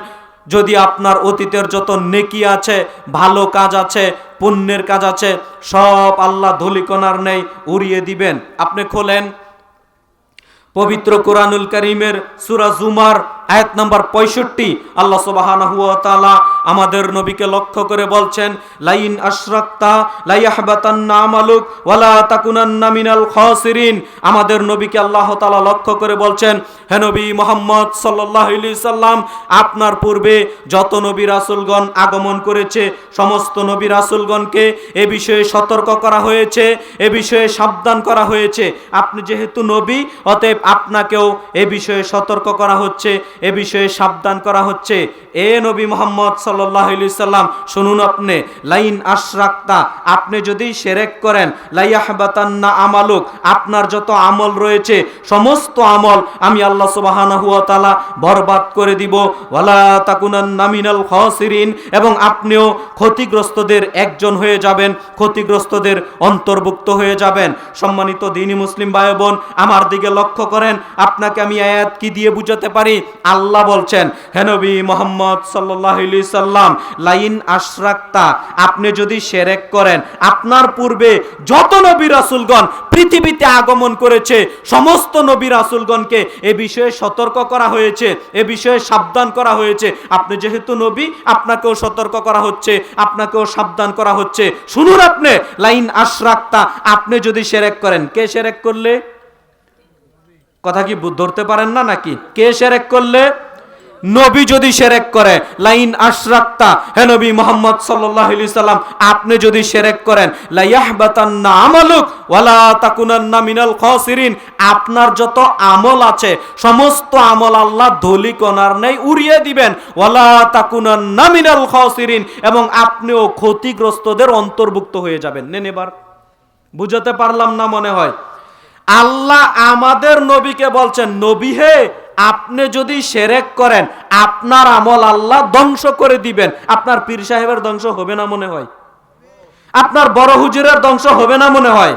যদি আপনার অতীতের যত নেকি আছে, ভালো কাজ আছে, পুণ্যের কাজ আছে, সব আল্লাহ ধুলিকণার নেই উড়িয়ে দিবেন। আপনি খোলেন পবিত্র কোরআনুল কারীমের সূরা জুমার আয়াত নাম্বার 65। আল্লাহ সুবহানাহু ওয়া তাআলা আমাদের নবীকে লক্ষ্য করে বলছেন, লাইন আশরাকতা লা ইয়াহবাতান্না আমালুক ওয়া লা তাকুনান্না মিনাল খাসিরিন। আমাদের নবীকে আল্লাহ তাআলা লক্ষ্য করে বলছেন, হে নবী মুহাম্মদ সাল্লাল্লাহু আলাইহি সাল্লাম, আপনার পূর্বে যত নবী রাসূলগণ আগমন করেছে সমস্ত নবী রাসূলগণকে এ বিষয়ে সতর্ক করা হয়েছে, এ বিষয়ে সাবধান করা হয়েছে। আপনি যেহেতু নবী, অতএব আপনাকেও এ বিষয়ে সতর্ক করা হচ্ছে, এ বিষয়ে সাবধান করা হচ্ছে। এ নবী মুহাম্মদ সাল্লাল্লাহু আলাইহি সাল্লাম, শুনুন আপনি, লাইন আশরাকতা, আপনি যদি শিরক করেন, লা ইয়াহবাতান্না আমালুক, আপনার যত আমল রয়েছে সমস্ত আমল আমি আল্লাহ সুবহানাহু ওয়া তাআলা বরবাদ করে দিব, ওয়ালা তাকুনান্না মিনাল খাসিরিন, এবং আপনিও ক্ষতিগ্রস্তদের একজন হয়ে যাবেন, ক্ষতিগ্রস্তদের অন্তর্ভুক্ত হয়ে যাবেন। সম্মানিত দ্বীনি মুসলিম ভাই বোন, আমার দিকে লক্ষ্য করেন। আপনাকে আমি আয়াত কি দিয়ে বুঝাতে পারি? আল্লাহ বলছেন, হে নবী মুহাম্মদ সাল্লাল্লাহু আলাইহি সাল্লাম, লাইন আশরাকতা, আপনি যদি শিরক করেন, আপনার পূর্বে যত নবী রাসূলগণ পৃথিবীতে আগমন করেছে সমস্ত নবী রাসূলগণকে এ বিষয়ে সতর্ক করা হয়েছে, এ বিষয়ে সাবধান করা হয়েছে। আপনি যেহেতু নবী, আপনাকেও সতর্ক করা হচ্ছে, আপনাকেও সাবধান করা হচ্ছে। শুনুন আপনি, লাইন আশরাকতা, আপনি যদি শিরক করেন, কে শিরক করলে? কথা কি ধরতে পারেন না নাকি? কে শিরক করলে? নবী যদি শিরক করে, লাইন আশরাকতা, হে নবী মুহাম্মদ সাল্লাল্লাহু আলাইহি সাল্লাম, আপনি যদি শিরক করেন, লা ইয়াহবাতান্না আমালুক ওয়া লা তাকুনান্না মিনাল খাসিরিন, আপনার যত আমল আছে সমস্ত আমল আল্লাহ ধুলিকণার নেই উড়িয়ে দিবেন, ওয়া লা তাকুনান্না মিনাল খাসিরিন, এবং আপনিও ক্ষতিগ্রস্তদের অন্তর্ভুক্ত হয়ে যাবেন। নেন, এবার বুঝাতে পারলাম না মনে হয়। আল্লাহ আমাদের নবীকে বলছেন, নবী হে, আপনি যদি শিরক করেন আপনার আমল আল্লাহ ধ্বংস করে দিবেন। আপনার পীর সাহেবের ধ্বংস হবে না মনে হয়? আপনার বড় হুজুরের ধ্বংস হবে না মনে হয়?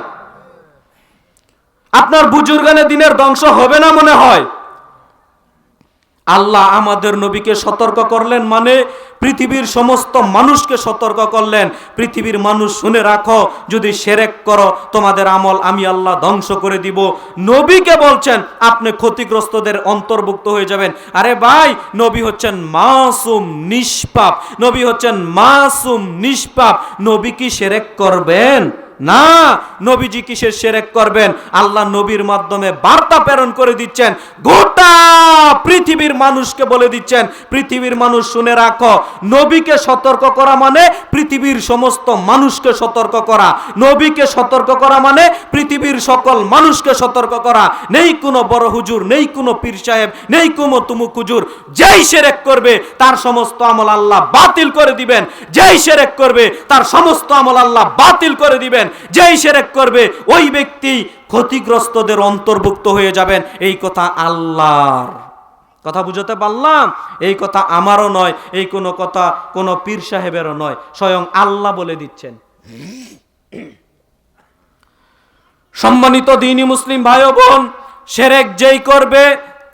আপনার বুজুর্গানে দিনের ধ্বংস হবে না মনে হয়? আল্লাহ আমাদের নবীকে সতর্ক করলেন, মানে পৃথিবীর সমস্ত মানুষকে সতর্ক করলেন, পৃথিবীর মানুষ শুনে রাখো, যদি শিরক করো তোমাদের আমল আমি আল্লাহ ধ্বংস করে দিব। নবীকে বলছেন আপনি ক্ষতিগ্রস্তদের অন্তর্ভুক্ত হয়ে যাবেন। আরে ভাই, নবী হচ্ছেন মাসুম নিষ্পাপ, নবী হচ্ছেন মাসুম নিষ্পাপ, নবী কি শিরক করবেন? না, নবীজি কিসের শিরক করবেন? আল্লাহ নবীর মাধ্যমে বার্তা প্রেরণ করে দিচ্ছেন, গোটা পৃথিবীর মানুষকে বলে দিচ্ছেন, পৃথিবীর মানুষ শুনে রাখো, নবীকে সতর্ক করা মানে পৃথিবীর সমস্ত মানুষকে সতর্ক করা, নবীকে সতর্ক করা মানে পৃথিবীর সকল মানুষকে সতর্ক করা। নেই কোনো বড় হুজুর, নেই কোনো পীর সাহেব, নেই কোনো তুমুক হুজুর, যেই শিরক করবে তার সমস্ত আমল আল্লাহ বাতিল করে দিবেন, যেই শিরক করবে তার সমস্ত আমল আল্লাহ বাতিল করে দিবেন, যেই শিরক করবে ওই ব্যক্তি ক্ষতিগ্রস্তদের অন্তর্ভুক্ত হয়ে যাবেন। এই কথা আল্লাহর। কথা বুঝতে পারলাম? এই কথা আমারও নয়, এই কোনো কথা কোনো পীর সাহেবেরও নয়, স্বয়ং আল্লাহ বলে দিচ্ছেন। সম্মানিত দ্বীনি মুসলিম ভাই ও বোন, শিরক যেই করবে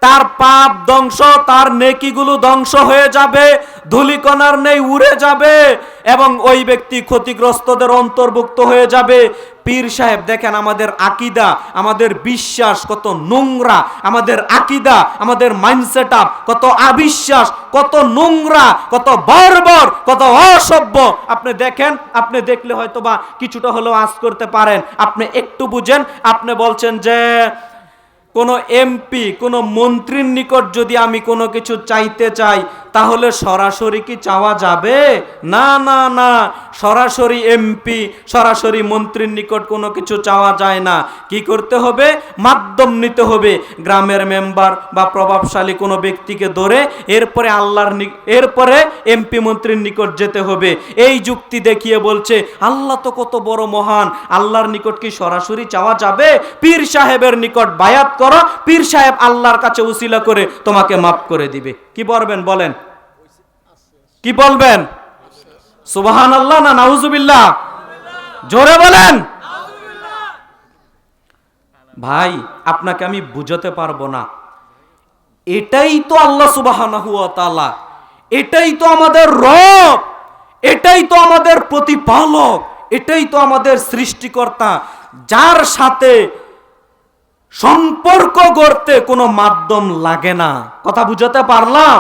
তার পাপ ধ্বংস, তার নেকিগুলো ধ্বংস হয়ে যাবে, ধূলিকণার নেই উড়ে যাবে, এবং ওই ব্যক্তি ক্ষতিগ্রস্তদের অন্তর্ভুক্ত হয়ে যাবে। পীর সাহেব দেখেন আমাদের আকীদা, আমাদের বিশ্বাস কত নোংরা, আমাদের আকীদা, আমাদের মাইন্ডসেট আপ কত অবিশ্বাস, কত নোংরা, কত বর্বর, কত অসভ্য। আপনি দেখেন, আপনি দেখলে হয়তো বা কিছুটা হলেও আঁচ করতে পারেন, আপনি একটু বুঝেন। আপনি বলছেন যে কোনো এমপি, কোনো মন্ত্রীর নিকট যদি আমি কোনো কিছু চাইতে চাই তাহলে সরাসরি কি চাওয়া যাবে? না না না, সরাসরি এমপি, সরাসরি মন্ত্রীর নিকট কোনো কিছু চাওয়া যায় না। কি করতে হবে? মাধ্যম নিতে হবে, গ্রামের মেম্বার বা প্রভাবশালী কোনো ব্যক্তিকে ধরে এরপরে এরপরে এমপি মন্ত্রীর নিকট যেতে হবে। এই যুক্তি দেখিয়ে বলছে আল্লাহ তো কত বড় মহান, আল্লাহর নিকট কি সরাসরি চাওয়া যাবে? পীর সাহেবের নিকট বায়াত করো, পীর সাহেব আল্লাহর কাছে উসিলা করে তোমাকে মাফ করে দিবে। কি বলবেন বলেন? কি বলবেন? সুবহানাল্লাহ না নাউজুবিল্লাহ? জোরে বলেন। ভাই, আপনাকে আমি বুঝাতে পারবো না। এটাই তো আল্লাহ সুবহানাহু ওয়া তাআলা, এটাই তো আমাদের রব, এটাই তো আমাদের প্রতিপালক, এটাই তো আমাদের সৃষ্টিকর্তা, যার সাথে সম্পর্ক গড়তে কোনো মাধ্যম লাগে না। কথা বুঝাতে পারলাম?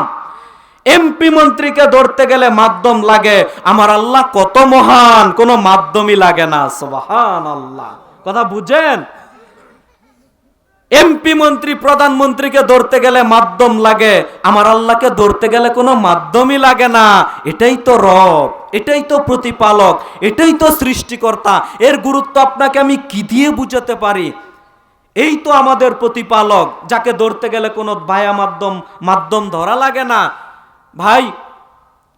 এমপি মন্ত্রীকে ধরতে গেলে মাধ্যম লাগে, আমার আল্লাহ কত মহান, কোনো মাধ্যমই লাগে না। সুবহানাল্লাহ। কথা বুঝেন? এমপি মন্ত্রী প্রধানমন্ত্রীকে ধরতে গেলে মাধ্যম লাগে, আমার আল্লাহকে ধরতে গেলে কোনো মাধ্যমই লাগে না। এটাই তো রব, এটাই তো প্রতিপালক, এটাই তো সৃষ্টিকর্তা। এর গুরুত্ব আপনাকে আমি কি দিয়ে বুঝাতে পারি? এই তো আমাদের প্রতিপালক, যাকে ধরতে গেলে কোনো ভায়া মাধ্যম ধরা লাগে না। ভাই,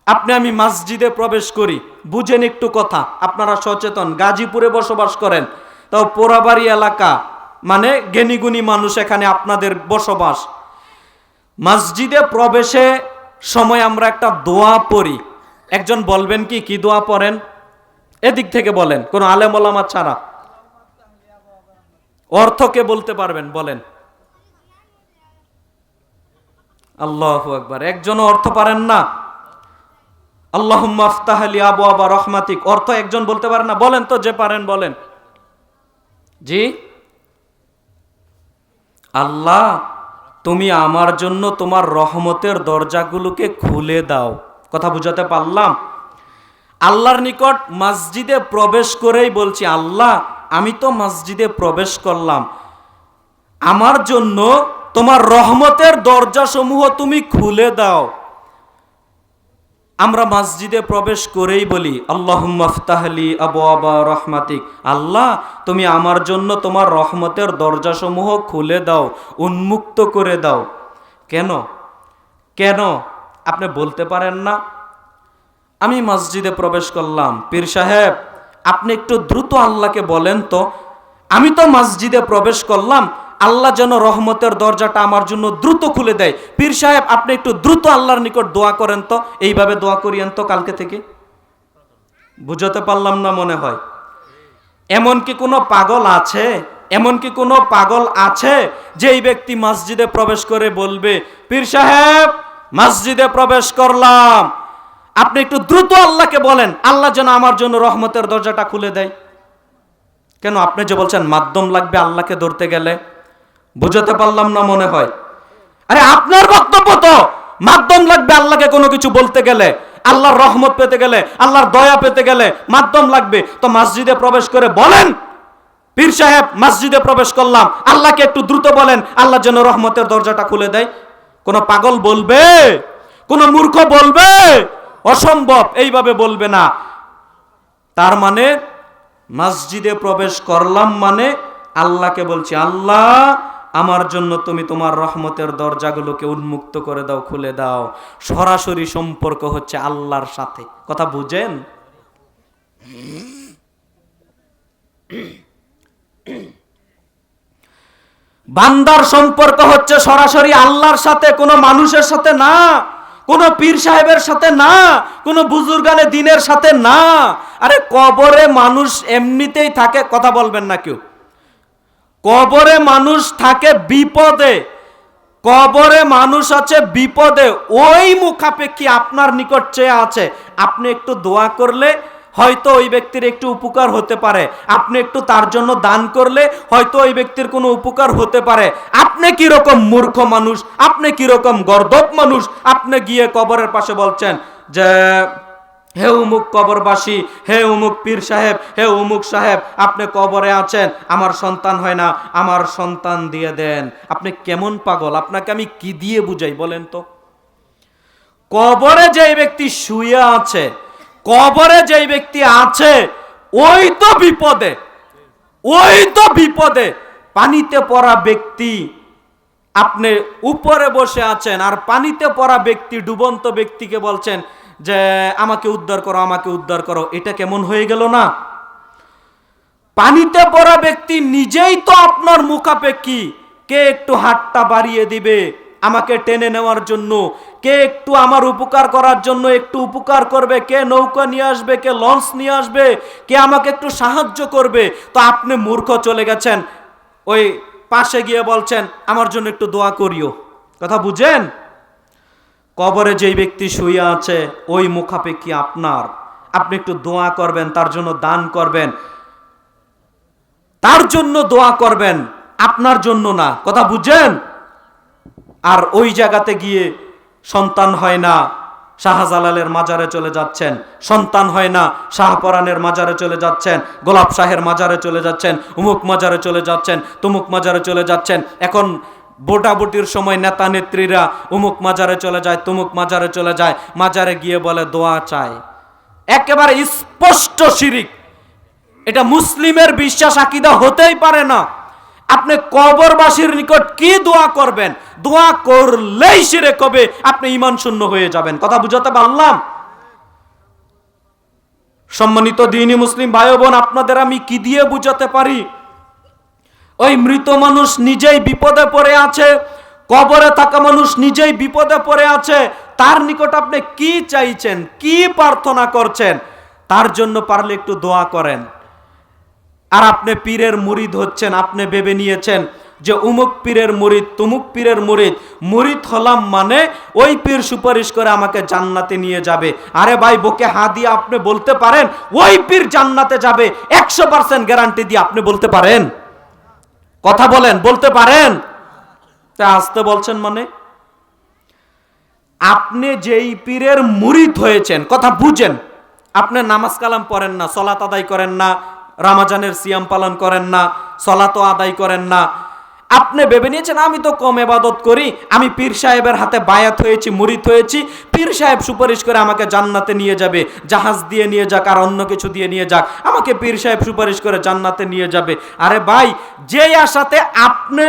আপনি আমি মসজিদে প্রবেশ করি, বুঝেন একটু কথা, আপনারা সচেতন, গাজীপুরে বসবাস করেন, তাও পোড়াবাড়ি এলাকা, মানে জ্ঞানীগুণী মানুষ এখানে আপনাদের বসবাস। মসজিদে প্রবেশে সময় আমরা একটা দোয়া পড়ি। একজন বলবেন কি দোয়া পড়েন? এদিক থেকে বলেন, কোন আলেম ওলামা ছাড়া। অর্থকে বলতে পারবেন, বলেন। আল্লাহু আকবার। একজনও অর্থ পারেন না? আল্লাহুম্মা আফতাহ লি আবওয়াবা রাহমাতিক, অর্থ একজন বলতে পারেন না? বলেন তো, যে পারেন বলেন। জি, আল্লাহ তুমি আমার জন্য তোমার রহমতের দরজাগুলোকে খুলে দাও। কথা বুঝাতে পারলাম? আল্লাহর নিকট মসজিদে প্রবেশ করেই বলছি, আল্লাহ আমি তো মসজিদে প্রবেশ করলাম, আমার জন্য তোমার রহমতের দরজাসমূহ তুমি খুলে দাও। আমরা মসজিদে প্রবেশ করেই বলি আল্লাহুম্মা আফতাহ লি আবওয়াবা রাহমাতিক, আল্লাহ তুমি আমার জন্য তোমার রহমতের দরজাসমূহ খুলে দাও, উন্মুক্ত করে দাও। কেন কেন আপনি বলতে পারেন না? আমি মসজিদে প্রবেশ করলাম, পীর সাহেব আপনি একটু দ্রুত আল্লাহকে বলেন তো, আমি তো মসজিদে প্রবেশ করলাম, আল্লাহ যেন রহমতের দরজাটা আমার জন্য দ্রুত খুলে দেয়। পীর সাহেব আপনি একটু দ্রুত আল্লাহর নিকট দোয়া করেন তো, এইভাবে দোয়া করিয়েন তো কালকে থেকে। বুঝাতে পারলাম না মনে হয়? এমন কি কোনো পাগল আছে এমন কি কোনো পাগল আছে যে এই ব্যক্তি মসজিদে প্রবেশ করে বলবে, পীর সাহেব মসজিদে প্রবেশ করলাম, আপনি একটু দ্রুত আল্লাহকে বলেন, আল্লাহ যেন আমার জন্য রহমতের দরজাটা খুলে দেয়? কেন? আপনি যে বলছেন মাধ্যম লাগবে আল্লাহকে ধরতে গেলে। বুঝাতে পারলাম না মনে হয়? আরে আপনার বক্তব্য তো মাধ্যম লাগবে আল্লাহকে কোনো কিছু বলতে গেলে, আল্লাহর রহমত পেতে গেলে, আল্লাহর দয়া পেতে গেলে মাধ্যম লাগবে। তো মসজিদে প্রবেশ করে বলেন, পীর সাহেব মসজিদে প্রবেশ করলাম, আল্লাহকে একটু দ্রুত বলেন আল্লাহ যেন রহমতের দরজাটা খুলে দেয়। কোন পাগল বলবে? কোন মূর্খ বলবে? অসম্ভব, এইভাবে বলবে না। তার মানে মসজিদে প্রবেশ করলাম মানে আল্লাহকে বলছি, আল্লাহ আমার জন্য তুমি তোমার রহমতের দরজাগুলোকে উন্মুক্ত করে দাও, খুলে দাও। সরাসরি সম্পর্ক হচ্ছে আল্লাহর সাথে। কথা বুঝেন? বান্দার সম্পর্ক হচ্ছে সরাসরি আল্লাহর সাথে, কোনো মানুষের সাথে না, কোনো পীর সাহেবের সাথে না, কোনো বুজুর্গানে দিনের সাথে না। আরে কবরে মানুষ এমনিতেই থাকে, কথা বলবেন না কেউ। কবরে মানুষ থাকে বিপদে, কবরে মানুষ আছে বিপদে। ওই মুখাপেক্ষী আপনার নিকট চেয়ে আছে, আপনি একটু দোয়া করলে হয়তো ওই ব্যক্তির একটু উপকার হতে পারে, আপনি একটু তার জন্য দান করলে হয়তো ওই ব্যক্তির কোনো উপকার হতে পারে। আপনি কিরকম মূর্খ মানুষ, আপনি কিরকম গর্দভ মানুষ, আপনি গিয়ে কবরের পাশে বলছেন যে হে উমুক কবরবাসী, হে উমুক পীর সাহেব, হে উমুক সাহেব, আপনি কবরে আছেন, আমার সন্তান হয় না, আমার সন্তান দিয়ে দেন। আপনি কেমন পাগল? আপনাকে আমি কি দিয়ে বুঝাই বলেন তো? কবরে যে ব্যক্তি শুয়ে আছে, কবরে যে ব্যক্তি আছে, ওই তো বিপদে, ওই তো বিপদে। পানিতে পড়া ব্যক্তি, আপনি উপরে বসে আছেন আর পানিতে পড়া ব্যক্তি, ডুবন্ত ব্যক্তিকে বলছেন যে আমাকে উদ্ধার করো, আমাকে উদ্ধার করো। এটা কেমন হয়ে গেল না? পানিতে পড়া ব্যক্তি নিজেই তো আপনার মুখাপেক্ষী। কে একটু হাতটা বাড়িয়ে দিবে আমাকে টেনে নেওয়ার জন্য, কে একটু আমার উপকার করার জন্য একটু উপকার করবে, কে নৌকা নিয়ে আসবে, কে লঞ্চ নিয়ে আসবে, কে আমাকে একটু সাহায্য করবে। তো আপনি মূর্খ চলে গেছেন ওই পাশে গিয়ে বলছেন আমার জন্য একটু দোয়া করিও। কথা বুঝেন? কবরে যেই ব্যক্তি শুয়ে আছে ওই মুখাপেক্ষী আপনার, আপনি একটু দোয়া করবেন, তার জন্য দান করবেন, তার জন্য দোয়া করবেন, আপনার জন্য না। কথা বুঝেন? আর ওই জায়গাতে গিয়ে সন্তান হয় না, শাহজালালের মাজারে চলে যাচ্ছেন, সন্তান হয় না, শাহপরানের মাজারে চলে যাচ্ছেন, গোলাপ শাহের মাজারে চলে যাচ্ছেন, উমুক মাজারে চলে যাচ্ছেন, তুমুক মাজারে চলে যাচ্ছেন। এখন ভোটাভুটির সময় নেতা নেত্রীরা উমুক মাজারে চলে যায়, তুমুক মাজারে চলে যায়, মাজারে গিয়ে বলে দোয়া চায়। একেবারে স্পষ্ট শিরিক। এটা মুসলিমের বিশ্বাস আকীদা হতেই পারে না। আপনি কবরবাসীর নিকট কি দোয়া করবেন? দোয়া করলেই শিরক হবে, আপনি ঈমান শূন্য হয়ে যাবেন। কথা বুঝাতে পারলাম? সম্মানিত দ্বীনি মুসলিম ভাই বোন, আপনাদের আমি কি দিয়ে বুঝাতে পারি? ওই মৃত মানুষ নিজেই বিপদে পড়ে আছে, কবরে থাকা মানুষ নিজেই বিপদে পড়ে আছে, তার নিকট আপনি কি চাইছেন, কি প্রার্থনা করছেন? তার জন্য পারলে একটু দোয়া করেন। আর আপনি পীরের মুরিদ হচ্ছেন, আপনি ভেবে নিয়েছেন যে উমুক পীরের মুরিদ, তুমুক পীরের মুরিদ। মুরিদ হলাম মানে ওই পীর সুপারিশ করে আমাকে জান্নাতে নিয়ে যাবে। আরে ভাই, বুকে হাত দিয়ে আপনি বলতে পারেন ওই পীর জান্নাতে যাবে 100% গ্যারান্টি দিয়ে আপনি বলতে পারেন? কথা বলেন, বলতে পারেন? তা আসতে বলছেন মানে আপনি যেই পীরের মুরিদ হয়েছেন, কথা বুঝেন, আপনি নামাজ কালাম পড়েন না, সালাত আদায় করেন না, রমজানের সিয়াম পালন করেন না, সালাতও আদায় করেন না। আপনি ভেবে নিয়েছেন আমি তো কম ইবাদত করি, আমি পীর সাহেবের হাতে বায়াত হয়েছি, মুরিদ হয়েছি, পীর সাহেব সুপারিশ করে আমাকে জান্নাতে নিয়ে যাবে, জাহাজ দিয়ে নিয়ে যাক আর অন্য কিছু দিয়ে নিয়ে যাক, আমাকে পীর সাহেব সুপারিশ করে জান্নাতে নিয়ে যাবে। আরে ভাই, যেই আশাতে আপনি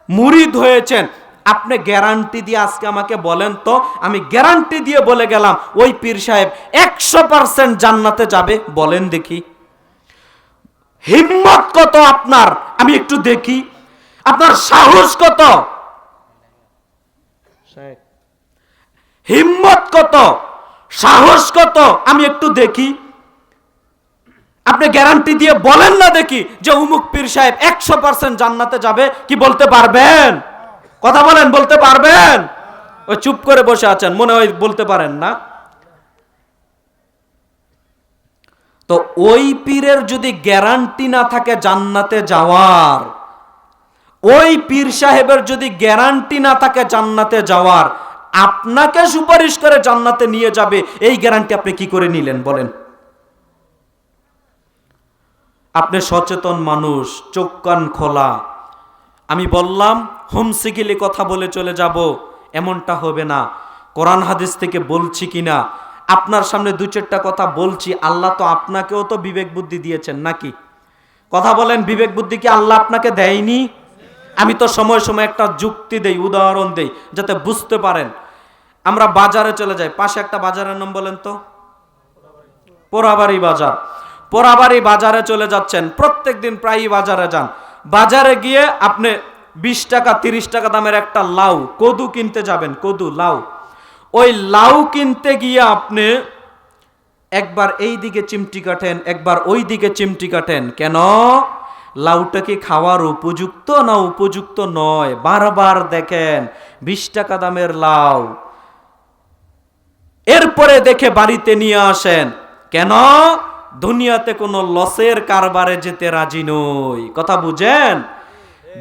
মুরিদ হয়েছেন, আপনি গ্যারান্টি দিয়ে আজকে আমাকে বলেন তো, আমি গ্যারান্টি দিয়ে বলে গেলাম ওই পীর সাহেব 100% জান্নাতে যাবে, বলেন দেখি। হিম্মত কত আপনার, আমি একটু দেখি। আপনার সাহস কত, হিম্মত কত, সাহস কত, আমি একটু দেখি। আপনি গ্যারান্টি দিয়ে বলেন না দেখি যে অমুক পীর সাহেব 100% জান্নাতে যাবে, কি বলতে পারবেন? কথা বলেন, বলতে পারবেন? ওই চুপ করে বসে আছেন, মনে হয় বলতে পারেন না। তো ওই পীরের যদি গ্যারান্টি না থাকে জান্নাতে যাওয়ার, ওই পীর সাহেবের যদি গ্যারান্টি না থাকে জান্নাতে যাওয়ার, আপনাকে সুপারিশ করে জান্নাতে নিয়ে যাবে, এই গ্যারান্টি আপনি কি করে নিলেন বলেন? আপনি সচেতন মানুষ, চোখ কান খোলা। আমি বললাম হোমসিকিলি কথা বলে চলে যাব, এমনটা হবে না। কোরআন হাদিস থেকে বলছি কিনা, আপনার সামনে দু চারটা কথা বলছি। আল্লাহ তো আপনাকেও তো বিবেক বুদ্ধি দিয়েছেন নাকি? কথা বলেন, বিবেক বুদ্ধি কি আল্লাহ আপনাকে দেয়নি? আমি তো সময় সময় একটা যুক্তি দেই, উদাহরণ দেই, যাতে বুঝতে পারেন। আমরা বাজারে চলে যাই, পাশে একটা বাজারের নাম বলেন তো, পোড়াবাড়ি বাজার। পোড়াবাড়ি বাজারে চলে যাচ্ছেন, প্রত্যেক দিন প্রায়ই বাজারে যান। বাজারে গিয়ে আপনি 20 টাকা 30 টাকা দামের একটা লাউ, কদু কিনতে যাবেন, কদু লাউ। ওই লাউ কিনতে গিয়ে আপনি একবার এই দিকে চিমটি কাটেন, একবার ওই দিকে চিমটি কাটেন। কেন? লাউটা কি খাওয়ার উপযুক্ত না উপযুক্ত নয়? বারবার দেখেন 20 টাকা দামের লাউ। এরপরে দেখে বাড়িতে নিয়ে আসেন। কেন? দুনিয়াতে কোনো লসের কারবারে যেতে রাজি নই। কথা বুঝেন?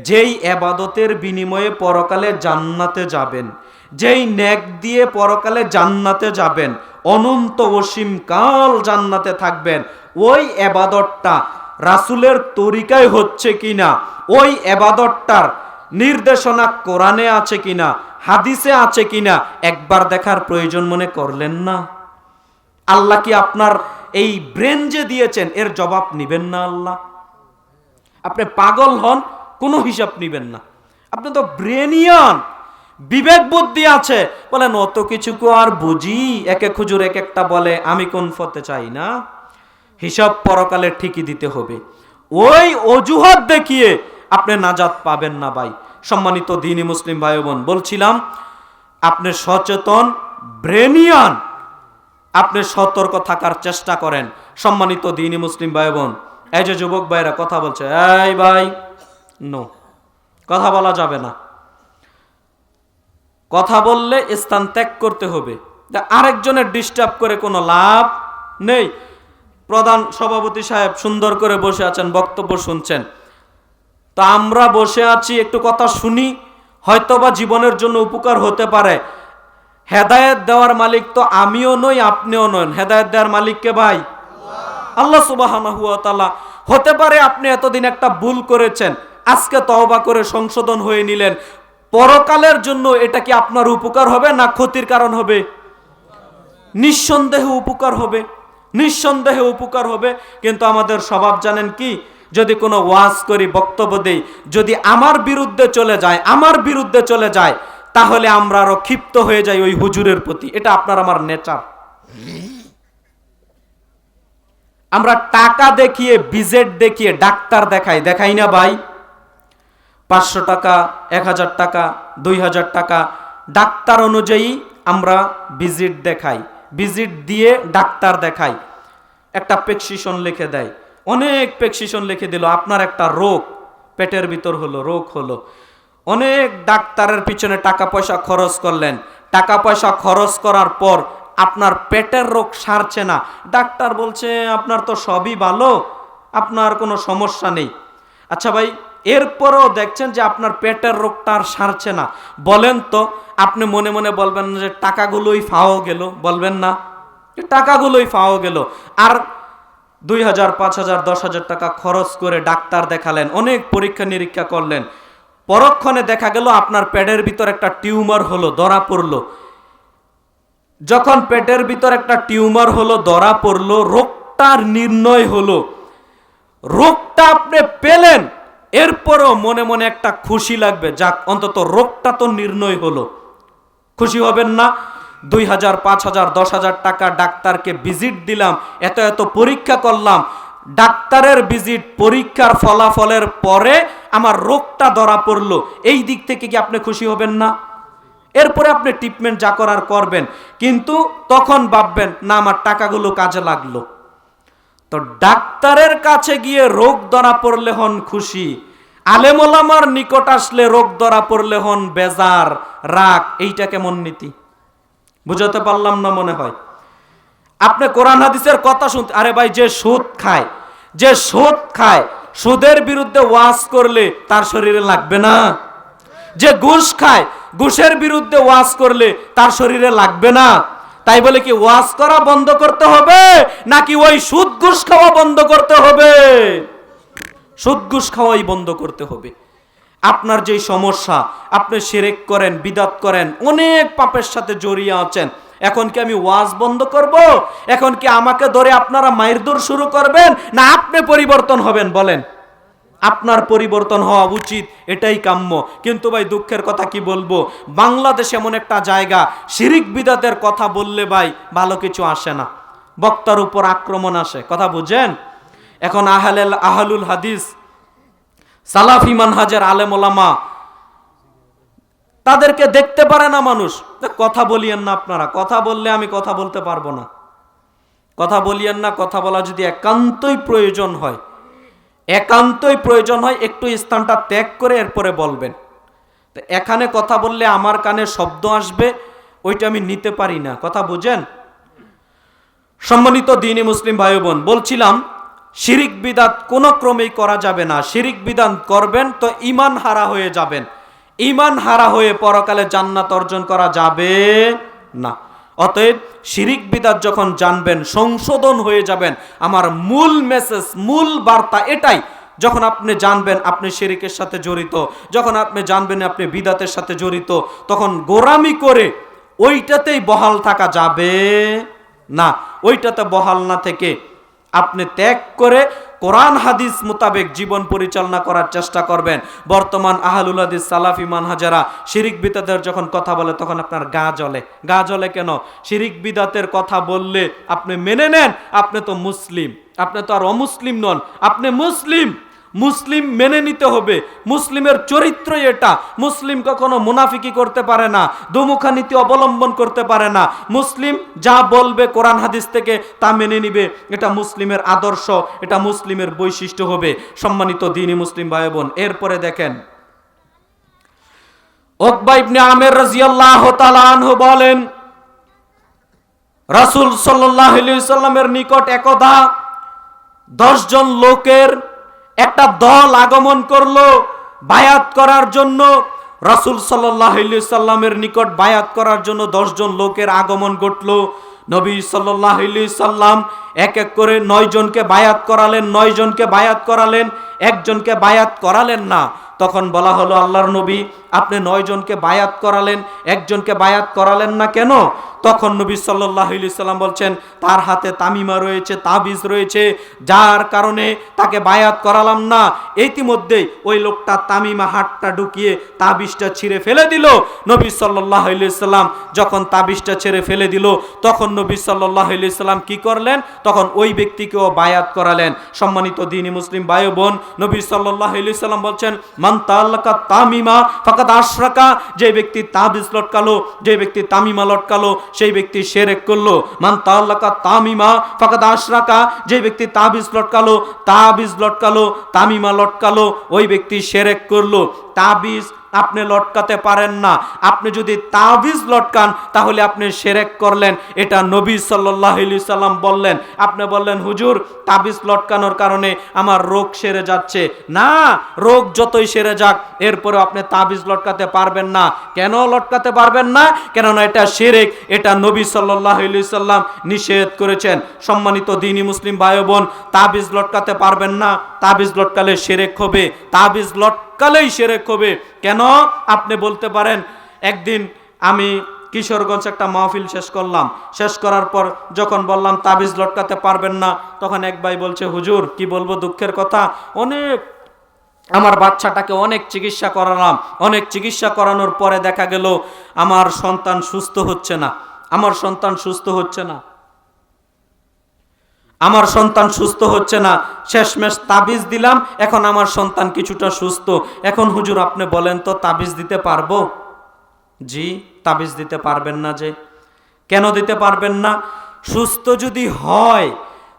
যেই এবাদতের বিনিময়ে পরকালে জান্নাতে যাবেন, যেই নেক দিয়ে পরকালে জান্নাতে যাবেন, অনন্ত অসীম কাল জান্নাতে থাকবেন, ওই এবাদতটা রাসূলের তরিকায় হচ্ছে কিনা, ওই এবাদতটার নির্দেশনা কোরআনে আছে কিনা, হাদিসে আছে কিনা, একবার দেখার প্রয়োজন মনে করলেন না? আল্লাহ কি আপনার এই ব্রেন যে দিয়েছেন এর জবাব নিবেন না আল্লাহ? আপনি পাগল হন, কোনো হিসাব নিবেন না। আপনি তো ব্রেনিয়ান, বিবেক বুদ্ধি আছে, বলেন অত কিছু কো আর বুঝি, এক এক হুজুর এক একটা বলে, আমি কোন ফতে চাই না। হিসাব পরকালে ঠিকই দিতে হবে। ওই অজুহাত দেখিয়ে আপনি নাজাত পাবেন না ভাই। সম্মানিত দ্বীনি মুসলিম ভাই বোন, বলছিলাম আপনি সচেতন, ব্রেনিয়ান, আপনি সতর্ক থাকার চেষ্টা করেন। সম্মানিত দ্বীনি মুসলিম ভাই বোন, এই যে যুবক ভাইরা কথা বলছে, এই ভাই নো, কথা বলা যাবে না। কথা বললে স্থান ত্যাগ করতে হবে। আরেকজনের ডিস্টার্ব করে কোনো লাভ নেই। প্রধান সভাপতি সাহেব সুন্দর করে বসে আছেন, বক্তব্য শুনছেন। তা আমরা বসে আছি, একটু কথা শুনি, হয়তোবা জীবনের জন্য উপকার হতে পারে। হেদায়েত দেওয়ার মালিক তো আমিও নই, আপনিও নন। হেদায়েত দেওয়ার মালিক কে ভাই? আল্লাহ সুবহানাহু ওয়া তাআলা। হতে পারে আপনি এতদিন একটা ভুল করেছেন, আজকে তওবা করে সংশোধন হয়ে নিলেন। পরকালের জন্য এটা কি আপনার উপকার হবে না ক্ষতির কারণ হবে? নিঃসন্দেহে উপকার হবে, নিঃসন্দেহে উপকার হবে। কিন্তু আমাদের স্বভাব জানেন কি? যদি কোনো ওয়াজ করি, বক্তব্য দেই, যদি আমার বিরুদ্ধে চলে যায়, আমার বিরুদ্ধে চলে যায়, তাহলে আমরা আরো ক্ষিপ্ত হয়ে যাই ওই হুজুরের প্রতি। এটা আপনার আমার নেচার। আমরা টাকা দেখিয়ে, ভিজিট দেখিয়ে ডাক্তার দেখাই, দেখাই না ভাই? 500 টাকা, 1000 টাকা, 2000 টাকা ডাক্তার অনুযায়ী আমরা ভিজিট দেখাই, ভিজিট দিয়ে ডাক্তার দেখাই। একটা প্রেসক্রিপশন লিখে দেয়, অনেক প্রেসক্রিপশন লিখে দিল, আপনার একটা রোগ পেটের ভিতর হলো, রোগ হলো। অনেক ডাক্তারের পিছনে টাকা পয়সা খরচ করলেন, টাকা পয়সা খরচ করার পর আপনার পেটের রোগ সারছে না। ডাক্তার বলছে আপনার তো সবই ভালো, আপনার কোনো সমস্যা নেই। আচ্ছা ভাই, এরপরেও দেখছেন যে আপনার পেটের রোগটা আর সারছে না, বলেন তো আপনি মনে মনে বলবেন যে টাকাগুলোই ফাও গেল? বলবেন না? টাকাগুলোই ফাও গেল। আর 2000, 5000, 10,000 টাকা খরচ করে ডাক্তার দেখালেন, অনেক পরীক্ষা নিরীক্ষা করলেন, পরক্ষণে দেখা গেল আপনার পেটের ভিতর একটা টিউমার হলো, ধরা পড়লো। যখন পেটের ভিতর একটা টিউমার হলো, ধরা পড়লো, রোগটার নির্ণয় হলো, রোগটা আপনি পেলেন, এরপরও মনে মনে একটা খুশি লাগবে, যাক অন্তত রোগটা তো নির্ণয় হলো। খুশি হবেন না? 2000, 5000, 10,000 টাকা ডাক্তারকে ভিজিট দিলাম, এত এত পরীক্ষা করলাম, ডাক্তারের ভিজিট, পরীক্ষার ফলাফলের পরে আমার রোগটা ধরা পড়লো, এই দিক থেকে কি আপনি খুশি হবেন না? এরপরে আপনি ট্রিটমেন্ট যা করার করবেন, কিন্তু তখন ভাববেন না আমার টাকাগুলো কাজে লাগলো। তো ডাক্তারের কাছে গিয়ে রোগ ধরা পড়লে হন খুশি, আলেম ওলামার নিকট আসলে রোগ ধরা পড়লে হন বেজার, রাগ। এইটা কেমন নীতি? বুঝাতে পারলাম না মনে হয়। আপনি কোরআন হাদিসের কথা শুনতে, আরে ভাই যে সুদ খায়, যে সুদ খায়, সুদের বিরুদ্ধে ওয়াজ করলে তার শরীরে লাগবে না? যে ঘুষ খায়, ঘুষের বিরুদ্ধে ওয়াজ করলে তার শরীরে লাগবে না? তাই বলে কি ওয়াজ করা বন্ধ করতে হবে, নাকি ওই সুদ ঘুষ খাওয়া বন্ধ করতে হবে? সুদ ঘুষ খাওয়াই বন্ধ করতে হবে। আপনার যেই সমস্যা, আপনি শিরক করেন, বিদাত করেন, অনেক পাপের সাথে জড়িয়ে আছেন, এখন কি আমি ওয়াজ বন্ধ করব? এখন কি আমাকে ধরে আপনারা মাইরদুর শুরু করবেন, না আপনি পরিবর্তন হবেন? বলেন, আপনার পরিবর্তন হওয়া উচিত, এটাই কাম্য। কিন্তু ভাই দুঃখের কথা কি বলবো, বাংলাদেশ এমন একটা জায়গা, শিরিক বিদাতের কথা বললে ভাই ভালো কিছু আসে না, বক্তার উপর আক্রমণ আসে। কথা বুঝেন? এখন আহলুল হাদিস, সালাফি মানহাজের আলেম ওলামা, তাদেরকে দেখতে পারে না মানুষ। কথা বলিয়েন না আপনারা, কথা বললে আমি কথা বলতে পারবো না। কথা বলিয়েন না, কথা বলা যদি একান্তই প্রয়োজন হয়, একান্তই প্রয়োজন হয়, একটু স্থানটা ত্যাগ করে এরপরে বলবেন। তো এখানে কথা বললে আমার কানে শব্দ আসবে, ওইটা আমি নিতে পারি না। কথা বুঝেন? সম্মানিত দ্বীনি মুসলিম ভাই বোন, বলছিলাম শিরিক বিদাত কোনো ক্রমেই করা যাবে না। শিরিক বিদাত করবেন তো ঈমান হারা হয়ে যাবেন, ঈমান হারা হয়ে পরকালে জান্নাত অর্জন করা যাবে না। অতএব শিরিক বিদাত যখন জানবেন, সংশোধন হয়ে যাবেন। আমার মূল মেসেজ, মূল বার্তা এটাই। যখন আপনি জানবেন আপনি শিরিকের সাথে জড়িত, যখন আপনি জানবেন আপনি বিদাতের সাথে জড়িত, তখন গোরামি করে ওইটাতেই বহাল থাকা যাবে না। ওইটাতে বহাল না থেকে আপনি ত্যাগ করে কোরআন হাদিস মোতাবেক জীবন পরিচালনা করার চেষ্টা করবেন। বর্তমান আহলুল হাদিস সালাফি মানহাজারা শিরিক বিদাতের যখন কথা বলে তখন আপনার গা জ্বলে। গা জ্বলে কেন? শিরিক বিদাতের কথা বললে আপনি মেনে নেন, আপনি তো মুসলিম, আপনি তো আর অমুসলিম নন, আপনি মুসলিম। মুসলিম মেনে নিতে হবে, মুসলিমের চরিত্রই এটা। মুসলিম কখনো মুনাফিকি করতে পারে না, দুমুখা নীতি অবলম্বন করতে পারে না। মুসলিম যা বলবে কোরআন হাদিস থেকে তা মেনে নিবে, এটা মুসলিমের আদর্শ, এটা মুসলিমের বৈশিষ্ট্য হবে। সম্মানিত দ্বীনি মুসলিম ভাই বোন, এরপরে দেখেন উকবা ইবনে আমির রাদিয়াল্লাহু তাআলা আনহু বলেন, রাসূল সাল্লাল্লাহু আলাইহি সাল্লামের নিকট একদা 10 জন লোকের একটা দল আগমন করলো বায়াত করার জন্য। রাসূল সাল্লাল্লাহু আলাইহি সাল্লামের নিকট বায়াত করার জন্য 10 জন লোকের আগমন ঘটলো। নবী সাল্লাল্লাহু আলাইহি সাল্লাম এক এক করে 9 জনকে বায়াত করালেন, 9 জনকে বায়াত করালেন, একজনকে বায়াত করালেন না। তখন বলা হলো, আল্লাহর নবী আপনি 9 জনকে বায়াত করালেন, একজনকে বায়াত করালেন না কেন? তখন নবী সাল্লাল্লাহু আলাইহি সাল্লাম বলছেন, তার হাতে তামিমা রয়েছে, তাবিজ রয়েছে, যার কারণে তাকে বায়াত করালাম না। ইতিমধ্যেই ওই লোকটা তামিমা হাতটা ঢুকিয়ে তাবিজটা ছিঁড়ে ফেলে দিল। নবী সাল্লাল্লাহু আলাইহি সাল্লাম যখন তাবিজটা ছেড়ে ফেলে দিল, তখন নবী সাল্লাল্লাহু আলাইহি সাল্লাম কি করলেন? তখন ওই ব্যক্তিকেও বায়াত করালেন। সম্মানিত দ্বীনি মুসলিম ভাই বোন, নবী সাল্লাল্লাহু আলাইহি সাল্লাম বলছেন, মান তাআল্লাকা তামিমা ফাকাদ আশরাকা, যে ব্যক্তি তাবিজ লটকালো, যে ব্যক্তি তামিমা লটকালো, সেই ব্যক্তি শিরক করলো। মান তাআল্লাকা তামিমা ফাকাদ আশরাকা, যে ব্যক্তি তাবিজ লটকালো, তাবিজ লটকালো, তামিমা লটকালো, ওই ব্যক্তি শিরক করলো। তাবিজ আপনি লটকাতে পারেন না, আপনি যদি তাবিজ লটকান তাহলে আপনি শিরক করলেন, এটা নবী সাল্লাল্লাহু আলাইহি সাল্লাম বললেন। আপনি বললেন, হুজুর তাবিজ লটকানোর কারণে আমার রোগ সেরে যাচ্ছে। না, রোগ যতই সেরে যাক এরপরেও আপনি তাবিজ লটকাতে পারবেন না। কেন লটকাতে পারবেন না? কেননা এটা শিরক, এটা নবী সাল্লাল্লাহু আলাইহি সাল্লাম নিষেধ করেছেন। সম্মানিত দ্বীনি মুসলিম ভাই বোন, তাবিজ লটকাতে পারবেন না, তাবিজ লটকালে শিরক হবে, তাবিজ লটকালেই শিরক হবে। কেন? আপনি বলতে পারেন, একদিন আমি কিশোরগঞ্জ একটা মাহফিল শেষ করলাম, শেষ করার পর যখন বললাম তাবিজ লটকাতে পারবেন না, তখন এক ভাই বলছে, হুজুর কি বলবো, দুঃখের কথা, অনেক আমার বাচ্চাটাকে অনেক চিকিৎসা করালাম, অনেক চিকিৎসা করানোর পরে দেখা গেল আমার সন্তান সুস্থ হচ্ছে না, আমার সন্তান সুস্থ হচ্ছে না, আমার সন্তান সুস্থ হচ্ছে না। শেষমেশ তাবিজ দিলাম, এখন আমার সন্তান কিছুটা সুস্থ। এখন হুজুর আপনি বলেন তো তাবিজ দিতে পারবো? জি, তাবিজ দিতে পারবেন না। যে কেন দিতে পারবেন না? সুস্থ যদি হয়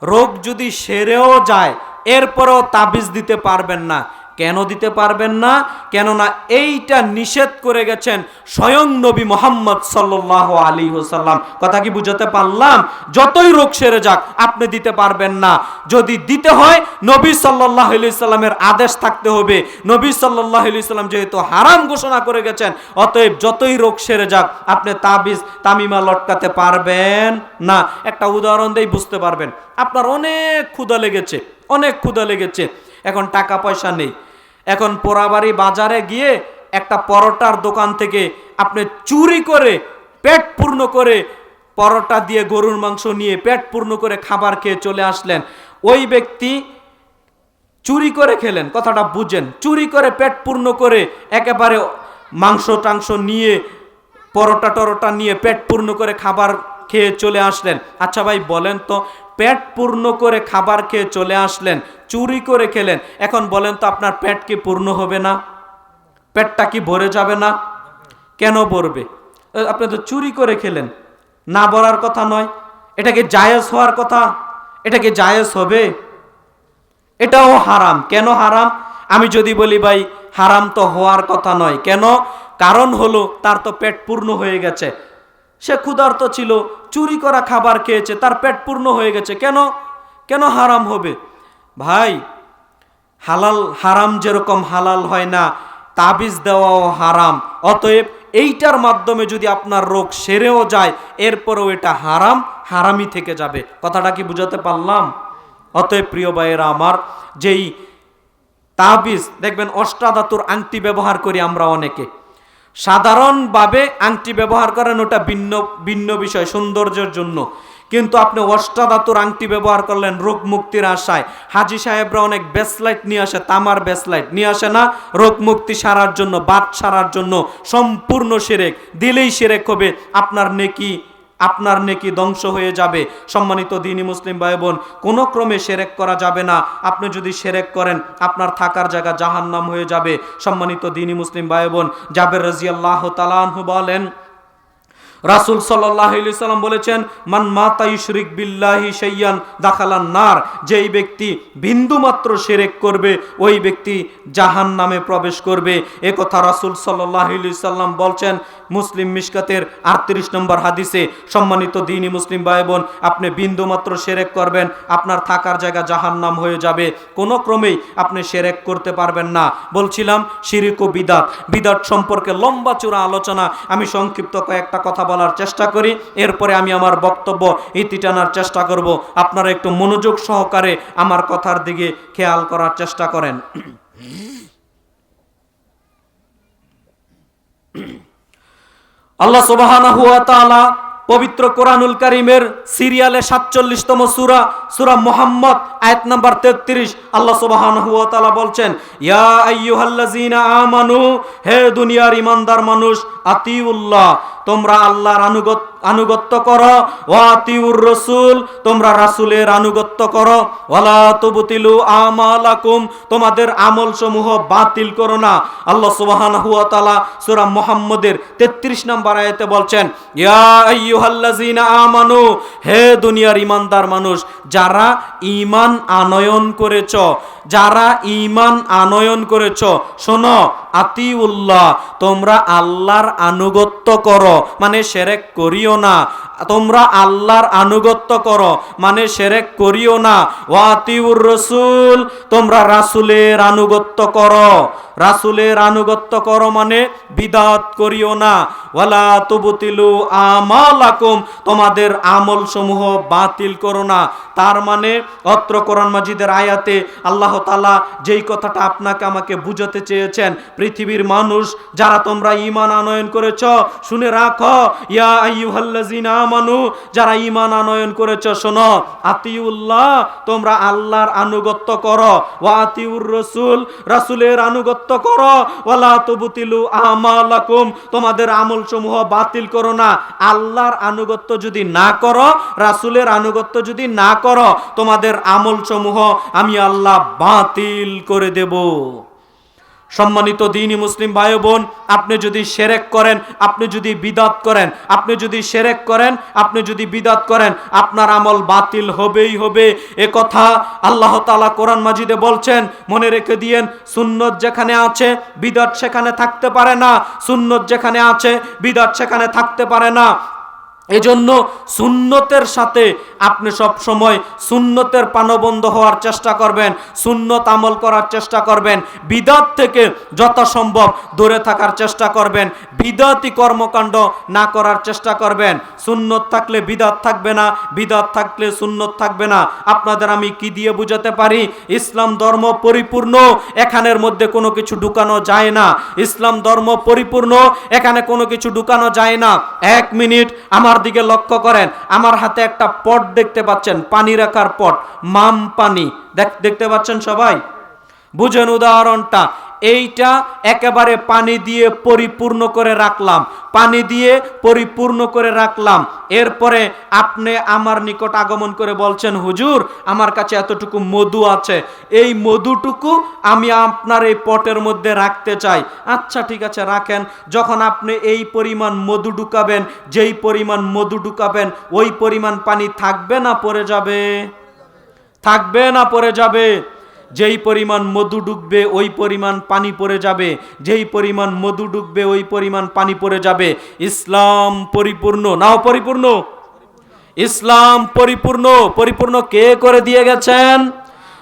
রোগ যদি সেরেও যায় এরপরেও তাবিজ দিতে পারবেন না। কেন দিতে পারবেন না? কেননা এইটা নিষেধ করে গেছেন স্বয়ং নবী মুহাম্মদ সাল্লাল্লাহু আলাইহি ওয়াসাল্লাম। কথা কি বুঝাতে পারলাম? যতই রোগ সেরে যাক আপনি দিতে পারবেন না। যদি দিতে হয় নবী সাল্লাল্লাহু আলাইহি ওয়াসাল্লামের আদেশ থাকতে হবে। নবী সাল্লাল্লাহু আলাইহি ওয়াসাল্লাম যেহেতু হারাম ঘোষণা করে গেছেন, অতএব যতই রোগ সেরে যাক আপনি তাবিজ তামিমা লটকাতে পারবেন না। একটা উদাহরণ দেই, বুঝতে পারবেন। আপনার অনেক ক্ষুধা লেগেছে, অনেক ক্ষুধা লেগেছে, এখন টাকা পয়সা নেই। এখন পোড়াবাড়ি বাজারে গিয়ে একটা পরোটার দোকান থেকে আপনি চুরি করে পেট পূর্ণ করে পরোটা দিয়ে গরুর মাংস নিয়ে পেট পূর্ণ করে খাবার খেয়ে চলে আসলেন। ওই ব্যক্তি চুরি করে খেলেন, কথাটা বুঝেন, চুরি করে পেট পূর্ণ করে একেবারে মাংস টাংস নিয়ে পরোটা টরোটা নিয়ে পেট পূর্ণ করে খাবার খেয়ে চলে আসলেন। আচ্ছা ভাই বলেন তো, পেট পূর্ণ করে খাবার খেয়ে চলে আসলেন, চুরি করে খেলেন, এখন বলেন তো আপনার পেট কি পূর্ণ হবে না? পেটটা কি ভরে যাবে না? কেন ভরবে? আপনি তো চুরি করে খেলেন, না ভরার কথা নয়। এটা কি জায়েজ হওয়ার কথা? এটা কি জায়েজ হবে? এটাও হারাম। কেন হারাম? আমি যদি বলি ভাই হারাম তো হওয়ার কথা নয়, কেন? কারণ হলো তার তো পেট পূর্ণ হয়ে গেছে, সে ক্ষুধার্ত ছিল, চুরি করা খাবার খেয়েছে, তার পেট পূর্ণ হয়ে গেছে, কেন কেন হারাম হবে? ভাই হালাল হারাম যেরকম হালাল হয় না, তাবিজ দেওয়াও হারাম। অতএব এইটার মাধ্যমে যদি আপনার রোগ সেরেও যায় এরপরেও এটা হারাম, হারামই থেকে যাবে। কথাটা কি বুঝাতে পারলাম? অতএব প্রিয় ভাইয়েরা আমার, যেই তাবিজ দেখবেন অষ্টাধাতুর আংটি ব্যবহার করি আমরা অনেকে, সাধারণভাবে আংটি ব্যবহার করেন ওটা ভিন্ন ভিন্ন বিষয়, সৌন্দর্যের জন্য। কিন্তু আপনি অষ্টাধাতুর আংটি ব্যবহার করলেন রোগ মুক্তির আশায়। হাজি সাহেবরা অনেক ব্রেসলাইট নিয়ে আসে, তামার ব্রেসলাইট নিয়ে আসে না, রোগ মুক্তি সারার জন্য, বাত সারার জন্য। সম্পূর্ণ শিরক, দিলেই শিরক হবে, আপনার নেকি ধ্বংস হয়ে যাবে। সম্মানিত দ্বীনি মুসলিম ভাই বোন, কোনো ক্রমে শিরক করা যাবে না। আপনি যদি শিরক করেন আপনার থাকার জায়গা জাহান্নাম হয়ে যাবে। সম্মানিত দ্বীনি মুসলিম ভাই বোন, জাবের রাদিয়াল্লাহু তাআলা আনহু বলেন, রাসূল সাল্লাল্লাহু আলাইহি সাল্লাম বলেছেন, মান মাতা ইউশরিক বিল্লাহি শাইয়ান দাখালান নার। যেই ব্যক্তি বিন্দুমাত্র শিরক করবে ওই ব্যক্তি জাহান্নামে প্রবেশ করবে। এ কথা রাসূল সাল্লাল্লাহু আলাইহি সাল্লাম বলছেন মুসলিম মিশকাতের 38 নম্বর হাদিসে। সম্মানিত দ্বীনি মুসলিম ভাই বোন, আপনি বিন্দুমাত্র শিরক করবেন আপনার থাকার জায়গা জাহান্নাম হয়ে যাবে। কোনো ক্রমেই আপনি শিরক করতে পারবেন না। বলছিলাম শিরক ও বিদআত, বিদআত সম্পর্কে লম্বা চূড়া আলোচনা, আমি সংক্ষিপ্ত কয়েকটা কথা বলার চেষ্টা করি, এরপরে আমি আমার বক্তব্য ইতি টানার চেষ্টা করব। আপনারা একটু মনোযোগ সহকারে আমার কথার দিকে খেয়াল করার চেষ্টা করেন। আল্লাহ সুবহানাহু ওয়া তাআলা পবিত্র কোরআনুল কারীমের সিরিয়ালে 47তম সূরা, সূরা মুহাম্মদ, আয়াত নাম্বার 33, আল্লাহ সুবহানাহু ওয়া তাআলা বলছেন, ইয়া আইয়ুহাল্লাযীনা আমানু, হে দুনিয়ার ঈমানদার মানুষ, আতিউল্লাহ, তোমরা আল্লাহর আনুগত্য করো, ওয়া আতিউর রাসূল, তোমরা রাসূলের আনুগত্য করো, ওয়ালা তুবতিলু আমালাকুম, তোমাদের আমল সমূহ বাতিল করো না। আল্লাহ সুবহানাহু ওয়া তাআলা সূরা মুহাম্মদের 33 নম্বর আয়াতে বলছেন, ইয়া আইয়ুহাল্লাযীনা আমানু, হে দুনিয়ার ঈমানদার মানুষ, যারা ঈমান আনয়ন করেছ, যারা ঈমান আনয়ন করেছ, শোনো, আতিউল্লাহ, তোমরা আল্লাহর আনুগত্য করো, মানে শিরক করিও না। তোমরা আল্লাহর আনুগত্য করো মানে শিরক করিও না। ওয়া আতিউর রাসূল, তোমরা রাসূলের আনুগত্য করো, রাসূলের আনুগত্য করো মানে বিদআত করিও না। ওয়ালা তুবতিলু আমালাকুম, তোমাদের আমল সমূহ বাতিল করো না। তার মানে অত্র কোরআন মাজিদের আয়াতে আল্লাহ তাআলা যেই কথাটা আপনাকে আমাকে বুঝাতে চেয়েছেন, পৃথিবীর মানুষ যারা তোমরা ঈমান আনয়ন করেছো, শুনে রাখো, ইয়া আইয়ুহাল্লাযীনা আমানু, যারা ঈমান আনয়ন করেছো, শোনো, আতিউল্লাহ, তোমরা আল্লাহর আনুগত্য করো, ওয়া আতিউর রাসূল, রাসূলের আনুগত্য করো, ওয়ালা তুবতিলু আমালাকুম, তোমাদের আমল সমূহ বাতিল করো না। আল্লাহর আনুগত্য যদি না করো, রাসূলের আনুগত্য যদি না করো, তোমাদের আমল সমূহ আমি আল্লাহ বাতিল করে দেব। সম্মানিত দ্বীনি মুসলিম ভাই বোন, আপনি যদি শিরক করেন, আপনি যদি বিদআত করেন, আপনি যদি শিরক করেন, আপনি যদি বিদআত করেন, আপনার আমল বাতিল হবেই হবে। এ কথা আল্লাহ তাআলা কোরআন মাজিদে বলছেন, মনে রেখে দিয়েন। সুন্নত যেখানে আছে বিদআত সেখানে থাকতে পারে না, সুন্নত যেখানে আছে বিদআত সেখানে থাকতে পারে না। এজন্য সুন্নতের সাথে আপনি সব সময় সুন্নতের পানবন্ধ হওয়ার চেষ্টা করবেন, সুন্নত আমল করার চেষ্টা করবেন, বিদআত থেকে যথাসম্ভব দূরে থাকার চেষ্টা করবেন, বিদআতি কর্মকাণ্ড না করার চেষ্টা করবেন। সুন্নত থাকলে বিদআত থাকবে না, বিদআত থাকলে সুন্নত থাকবে না। আপনাদের আমি কি দিয়ে বুঝাতে পারি? ইসলাম ধর্ম পরিপূর্ণ, এখানের মধ্যে কোনো কিছু ঢুকানো যায় না। ইসলাম ধর্ম পরিপূর্ণ, এখানে কোনো কিছু ঢুকানো যায় না। এক মিনিট আমার দিকে লক্ষ্য করেন, আমার হাতে একটা পট দেখতে পাচ্ছেন, পানি রাখার পট, মাম পানি দেখতে পাচ্ছেন সবাই? বুঝেন উদাহরণটা। এইটা একেবারে পানি দিয়ে পরিপূর্ণ করে রাখলাম, পানি দিয়ে পরিপূর্ণ করে রাখলাম। এরপরে আপনি আমার নিকট আগমন করে বলছেন, হুজুর আমার কাছে এতটুকু মধু আছে, এই মধুটুকু আমি আপনার এই পটের মধ্যে রাখতে চাই। আচ্ছা ঠিক আছে রাখেন। যখন আপনি এই পরিমাণ মধু ঢুকাবেন, যেই পরিমাণ মধু ঢুকাবেন ওই পরিমাণ পানি থাকবে না পড়ে যাবে? থাকবে না পড়ে যাবে? যেই পরিমাণ মধু ডুববে ওই পরিমাণ পানি পড়ে যাবে, যেই পরিমাণ মধু ডুববে ওই পরিমাণ পানি পড়ে যাবে। ইসলাম পরিপূর্ণ নাও পরিপূর্ণ? ইসলাম পরিপূর্ণ। পরিপূর্ণ কে করে দিয়ে গেছেন?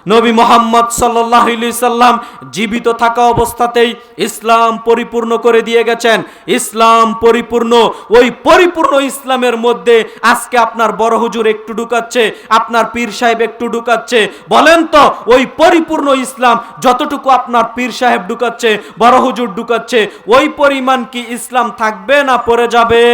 নবী মুহাম্মদ সাল্লাল্লাহু আলাইহি সাল্লাম জীবিত থাকা অবস্থাতেই ইসলাম পরিপূর্ণ করে দিয়ে গেছেন। ইসলাম পরিপূর্ণ। ওই পরিপূর্ণ ইসলামের মধ্যে আজকে আপনার বড় হুজুর একটু ঢুকাচ্ছে, আপনার পীর সাহেব একটু ঢুকাচ্ছে। বলেন তো ওই পরিপূর্ণ ইসলাম যতটুকু আপনার পীর সাহেব ঢুকাচ্ছে, বড় হুজুর ঢুকাচ্ছে, ওই পরিমাণ কি ইসলাম থাকবে না পড়ে যাবে?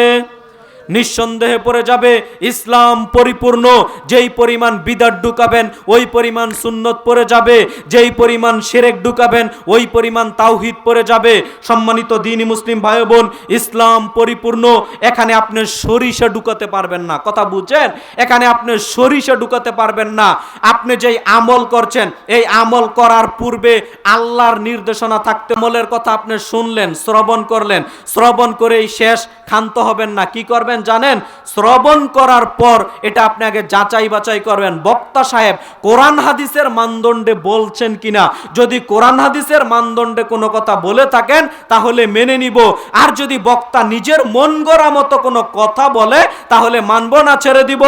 নিঃসন্দেহে পড়ে যাবে। ইসলাম পরিপূর্ণ। যেই পরিমাণ বিদআত ঢুকাবেন ওই পরিমাণ সুন্নত পড়ে যাবে, যেই পরিমাণ শিরক ঢুকাবেন ওই পরিমাণ তাওহীদ পড়ে যাবে। সম্মানিত দ্বীনি মুসলিম ভাই বোন, ইসলাম পরিপূর্ণ। এখানে আপনি সরিষা ঢুকাতে পারবেন না, কথা বুঝছেন? এখানে আপনি সরিষা ঢুকাতে পারবেন না। আপনি যেই আমল করছেন এই আমল করার পূর্বে আল্লাহর নির্দেশনা থাকতে, আমলের কথা আপনি শুনলেন, শ্রবণ করলেন, শ্রবণ করেই শেষ, ক্ষান্ত হবেন না। কি করবেন জানেন? শ্রবণ করার পর এটা আপনি আগে যাচাই বাছাই করবেন, বক্তা সাহেব কোরআন হাদিসের মানদণ্ডে বলছেন কিনা। যদি কোরআন হাদিসের মানদণ্ডে কোনো কথা বলে থাকেন তাহলে মেনে নিব, আর যদি বক্তা নিজের মন গড়া মতো কোনো কথা বলে তাহলে মানব না ছেড়ে দিব?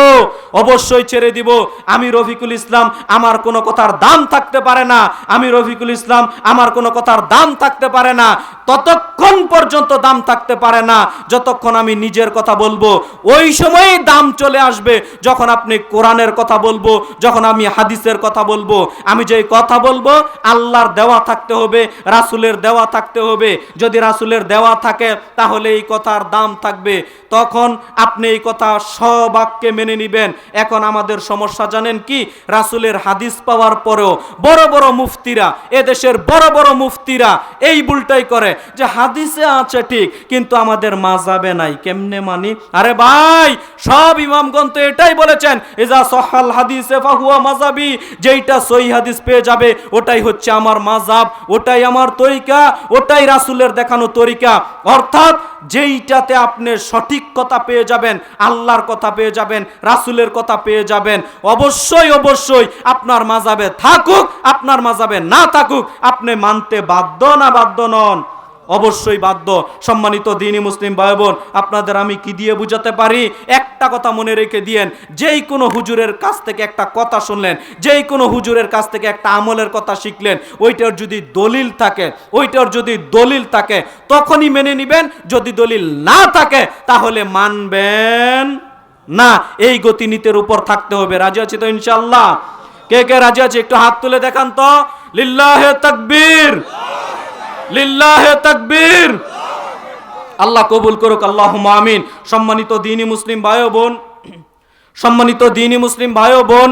অবশ্যই ছেড়ে দিব। আমি রফিকুল ইসলাম, আমার কোনো কথার দাম থাকতে পারে না। আমি রফিকুল ইসলাম, আমার কোনো কথার দাম থাকতে পারে না। ততক্ষণ পর্যন্ত দাম থাকতে পারে না যতক্ষণ আমি নিজের কথা বলবো। ওই সময়ই দাম চলে আসবে যখন আপনি কোরআনের কথা বলবো, যখন আমি হাদিসের কথা বলবো। আমি যেই কথা বলবো আল্লাহর দেওয়া থাকতে হবে, রাসূলের দেওয়া থাকতে হবে। যদি রাসূলের দেওয়া থাকে তাহলে এই কথার দাম থাকবে, তখন আপনি এই কথা সবাক্যে মেনে নেবেন। এখন আমাদের সমস্যা জানেন কি? রাসূলের হাদিস পাওয়ার পরেও বড় বড় মুফতিরা, এদেশের বড় বড় মুফতিরা এই ভুলটাই করে যে হাদিসে আছে ঠিক কিন্তু আমাদের মাযহাবে নাই। কেমনে মানি? আরে ভাই, সব ইমামগণ তো এটাই বলেছেন, ইজা সহাল হাদিসে ফাহুয়া মাযহাবি। যেইটা সহিহ হাদিস পেয়ে যাবে ওটাই হচ্ছে আমার মাযহাব, ওটাই আমার তরিকা, ওটাই রাসূলের দেখানো তরিকা। অর্থাৎ যেইটাতে আপনি সঠিক কথা পেয়ে যাবেন, আল্লাহর কথা পেয়ে যাবেন, রাসূলের কথা পেয়ে যাবেন, অবশ্যই অবশ্যই আপনার মাযহাবে থাকুক, আপনার মাযহাবে না থাকুক, আপনি মানতে বাধ্য না বাধ্য নন? অবশ্যই বাধ্য। সম্মানিত দ্বীনি মুসলিম ভাই বোন, আপনাদের আমি কি দিয়ে বুঝাতে পারি? একটা কথা মনে রেখে দিয়েন, যেই কোনো হুজুরের কাছ থেকে একটা কথা শুনলেন, যেই কোনো হুজুরের কাছ থেকে একটা আমলের কথা শিখলেন, ওইটার যদি দলিল থাকে, ওইটার যদি দলিল থাকে তখনই মেনে নিবেন। যদি দলিল না থাকে তাহলে মানবেন না। এই গতিনীতির উপর থাকতে হবে। রাজি আছি তো ইনশাআল্লাহ? কে কে রাজি আছে একটু হাত তুলে দেখান তো। লিল্লাহে তাকবীর, লিল্লাহে তাকবীর। আল্লাহ কবুল করুক, আল্লাহুম্মা আমিন। সম্মানিত দ্বীনি মুসলিম ভাই ও বোন, সম্মানিত দ্বীনি মুসলিম ভাই ও বোন,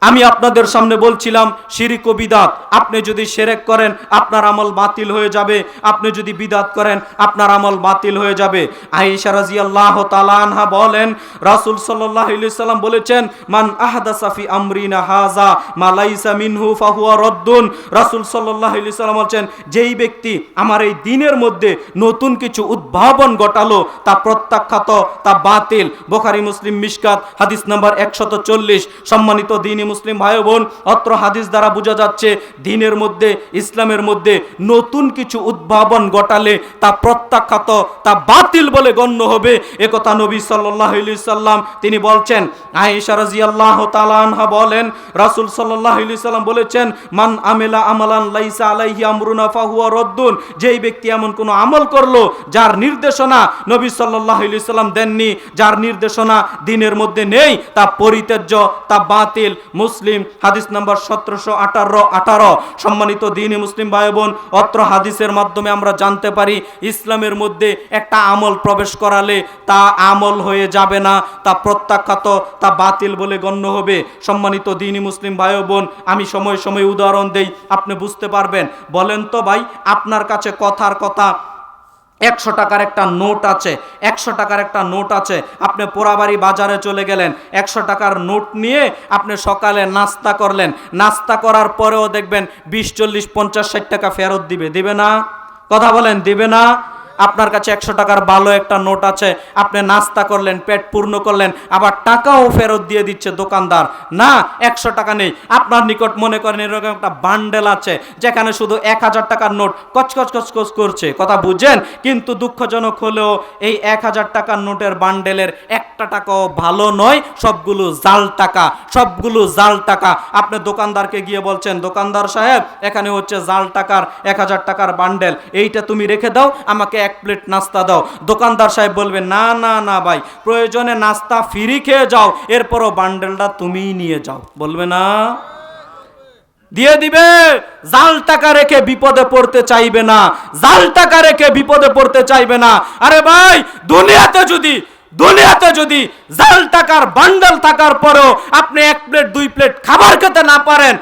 আমি আপনাদের সামনে বলছিলাম শিরক ও বিদাত, আপনি যদি শিরক করেন আপনার আমল বাতিল হয়ে যাবে, আপনি যদি বিদাত করেন আপনার আমল বাতিল হয়ে যাবে। আয়েশা রাদিয়াল্লাহু তাআলা আনহা বলেন, রাসূল সাল্লাল্লাহু আলাইহি সাল্লাম বলেছেন, মান আহদাসা ফি আমরিনা হাযা মা লাইসা মিনহু ফাহুয়া রাদ্দুন। রাসূল সাল্লাল্লাহু আলাইহি সাল্লাম বলেন, যেই ব্যক্তি আমার এই দ্বীনের মধ্যে নতুন কিছু উদ্ভাবন ঘটালো তা প্রত্যাখ্যাত, তা বাতিল। বুখারী মুসলিম মিশকাত হাদিস নাম্বার 140। সম্মানিত দ্বীনি মুসলিম ভাই বোন, অত্র হাদিস দ্বারা বোঝা যাচ্ছে দ্বীনের মধ্যে, ইসলামের মধ্যে নতুন কিছু উদ্ভাবন ঘটালে তা প্রত্যাখ্যাত, তা বাতিল বলে গণ্য হবে। একথা নবী সাল্লাল্লাহু আলাইহি সাল্লাম তিনি বলছেন। আয়েশা রাদিয়াল্লাহু তাআলা আনহা বলেন, রাসূল সাল্লাল্লাহু আলাইহি সাল্লাম বলেছেন, মান আমিলা আমালান লাইসা আলাইহি আমরুনা ফাহুয়া রাদ্দুন। যেই ব্যক্তি এমন কোন আমল করলো যার নির্দেশনা নবী সাল্লাল্লাহু আলাইহি সাল্লাম দেননি, যার নির্দেশনা দ্বীনের মধ্যে নেই, তা পরিত্যাজ্য, তা বাতিল। মুসলিম হাদিস নাম্বার 1718। সম্মানিত দ্বীনি মুসলিম ভাই বোন, অত্র হাদিসের মাধ্যমে আমরা জানতে পারি ইসলামের মধ্যে একটা আমল প্রবেশ করালে তা আমল হয়ে যাবে না, তা প্রত্যাখ্যাত, তা বাতিল বলে গণ্য হবে। সম্মানিত দ্বীনি মুসলিম ভাই বোন, আমি সময় সময় উদাহরণ দেই, আপনি বুঝতে পারবেন। বলেন তো ভাই, আপনার কাছে কথার কথা 100 টাকার একটা নোট আছে, 100 টাকার একটা নোট আছে, আপনি পোড়াবাড়ি বাজারে চলে গেলেন, 100 টাকার নোট নিয়ে আপনি সকালে নাস্তা করলেন, নাস্তা করার পরেও দেখবেন 20, 40, 50, 60 টাকা ফেরত দিবে না? কথা বলেন, দিবে না? আপনার কাছে 100 টাকার ভালো একটা নোট আছে, আপনি নাস্তা করলেন, পেট পূর্ণ করলেন, আবার টাকাও ফেরত দিয়ে দিচ্ছে দোকানদার। না, 100 টাকা নেই আপনার নিকট, মনে করেন এরকম একটা বান্ডেল আছে যেখানে শুধু 1000 টাকার নোট কচকচ কচকচ করছে, কথা বুঝেন? কিন্তু দুঃখজনক হলেও এই 1000 টাকার নোটের বান্ডেলের একটা টাকাও ভালো নয়, সবগুলো জাল টাকা, সবগুলো জাল টাকা। আপনি দোকানদারকে গিয়ে বলছেন, দোকানদার সাহেব এখানে হচ্ছে জাল টাকার 1000 টাকার বান্ডেল, এইটা তুমি রেখে দাও, আমাকে 1 প্লেট নাস্তা দাও। দোকানদার সাহেব বলবে, না না না ভাই, প্রয়োজনে নাস্তা ফ্রি খেয়ে যাও, এরপরও বান্ডেলটা তুমিই নিয়ে যাও। বলবে না? দিয়ে দিবে। জাল টাকা রেখে বিপদে পড়তে চাইবে না, জাল টাকা রেখে বিপদে পড়তে চাইবে না। আরে ভাই, দুনিয়াতে যদি জাল টাকার বান্ডেল থাকার পরেও আপনি 1 প্লেট 2 প্লেট খাবার খেতে না পারেন,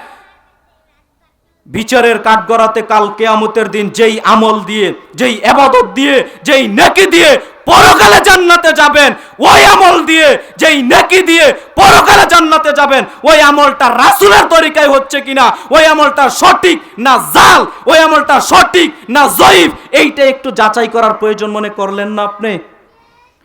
বিচারের কাঠগড়াতে কাল কিয়ামতের দিন যেই আমল দিয়ে, যেই ইবাদত দিয়ে, যেই নেকি দিয়ে পরকালে জান্নাতে যাবেন, ওই আমল দিয়ে, যেই নেকি দিয়ে পরকালে জান্নাতে যাবেন, ওই আমলটা রাসূলের তরিকায় হচ্ছে কিনা, ওই আমলটা সঠিক না জাল, ওই আমলটা সঠিক না জয়ীফ, এইটা একটু যাচাই করার প্রয়োজন মনে করলেন না আপনি?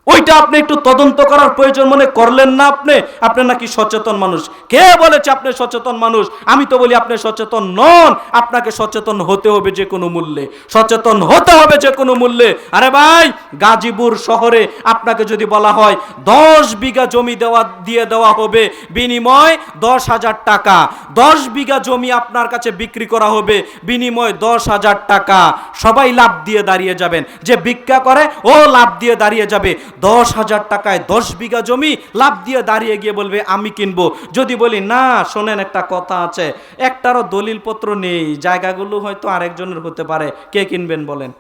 ওইটা আপনি একটু তদন্ত করার প্রয়োজন মনে করলেন না আপনি? আপনি নাকি সচেতন মানুষ। কে বলেছে আপনি সচেতন মানুষ? আমি তো বলি আপনি সচেতন নন। আপনাকে সচেতন হতে হবে যে কোনো মূল্যে, সচেতন হতে হবে যে কোনো মূল্যে। আরে ভাই, গাজীপুর শহরে আপনাকে যদি বলা হয় 10 বিঘা জমি দিয়ে দেওয়া হবে, বিনিময় 10,000 টাকা, 10 বিঘা জমি আপনার কাছে বিক্রি করা হবে, বিনিময় 10,000 টাকা, সবাই লাভ দিয়ে দাঁড়িয়ে যাবেন। যে ভিক্ষা করে ও লাভ দিয়ে দাঁড়িয়ে যাবে। 10,000 টাকায় 10 বিঘা জমি লাভ দিয়ে দাঁড়িয়ে গিয়ে বলবে আমি কিনবো। যদি বলি না, শোনেন একটা কথা আছে, একটারও দলিলপত্র নেই, জায়গাগুলো হয়তো আরেকজনের হতে পারে, কে কিনবেন বলেন?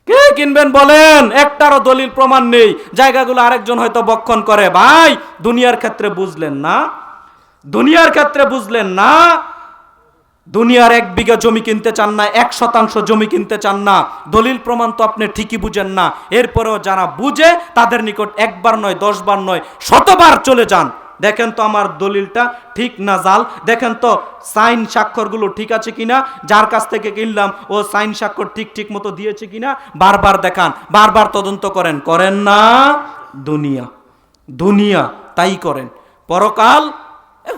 কে কিনবেন বলেন? একটারও দলিল প্রমাণ নেই, জায়গাগুলো আরেকজন হয়তো বক্ষণ করে। ভাই, দুনিয়ার ক্ষেত্রে বুঝলেন না? দুনিয়ার ক্ষেত্রে বুঝলেন না? দুনিয়ার 1 বিঘা জমি কিনতে চান না, 1% জমি কিনতে চান না, দলিল প্রমাণ তো আপনি ঠিকই বুঝেন না। এরপরেও যারা বুঝে তাদের নিকট 1 বার নয়, 10 বার নয়, 100 বার চলে যান। দেখেন তো আমার দলিলটা ঠিক না জাল, দেখেন তো সাইন স্বাক্ষরগুলো ঠিক আছে কিনা, যার কাছ থেকে কিনলাম ও সাইন স্বাক্ষর ঠিক মতো দিয়েছে কিনা, বারবার দেখান, বারবার তদন্ত করেন। করেন না? দুনিয়া তাই করেন। পরকাল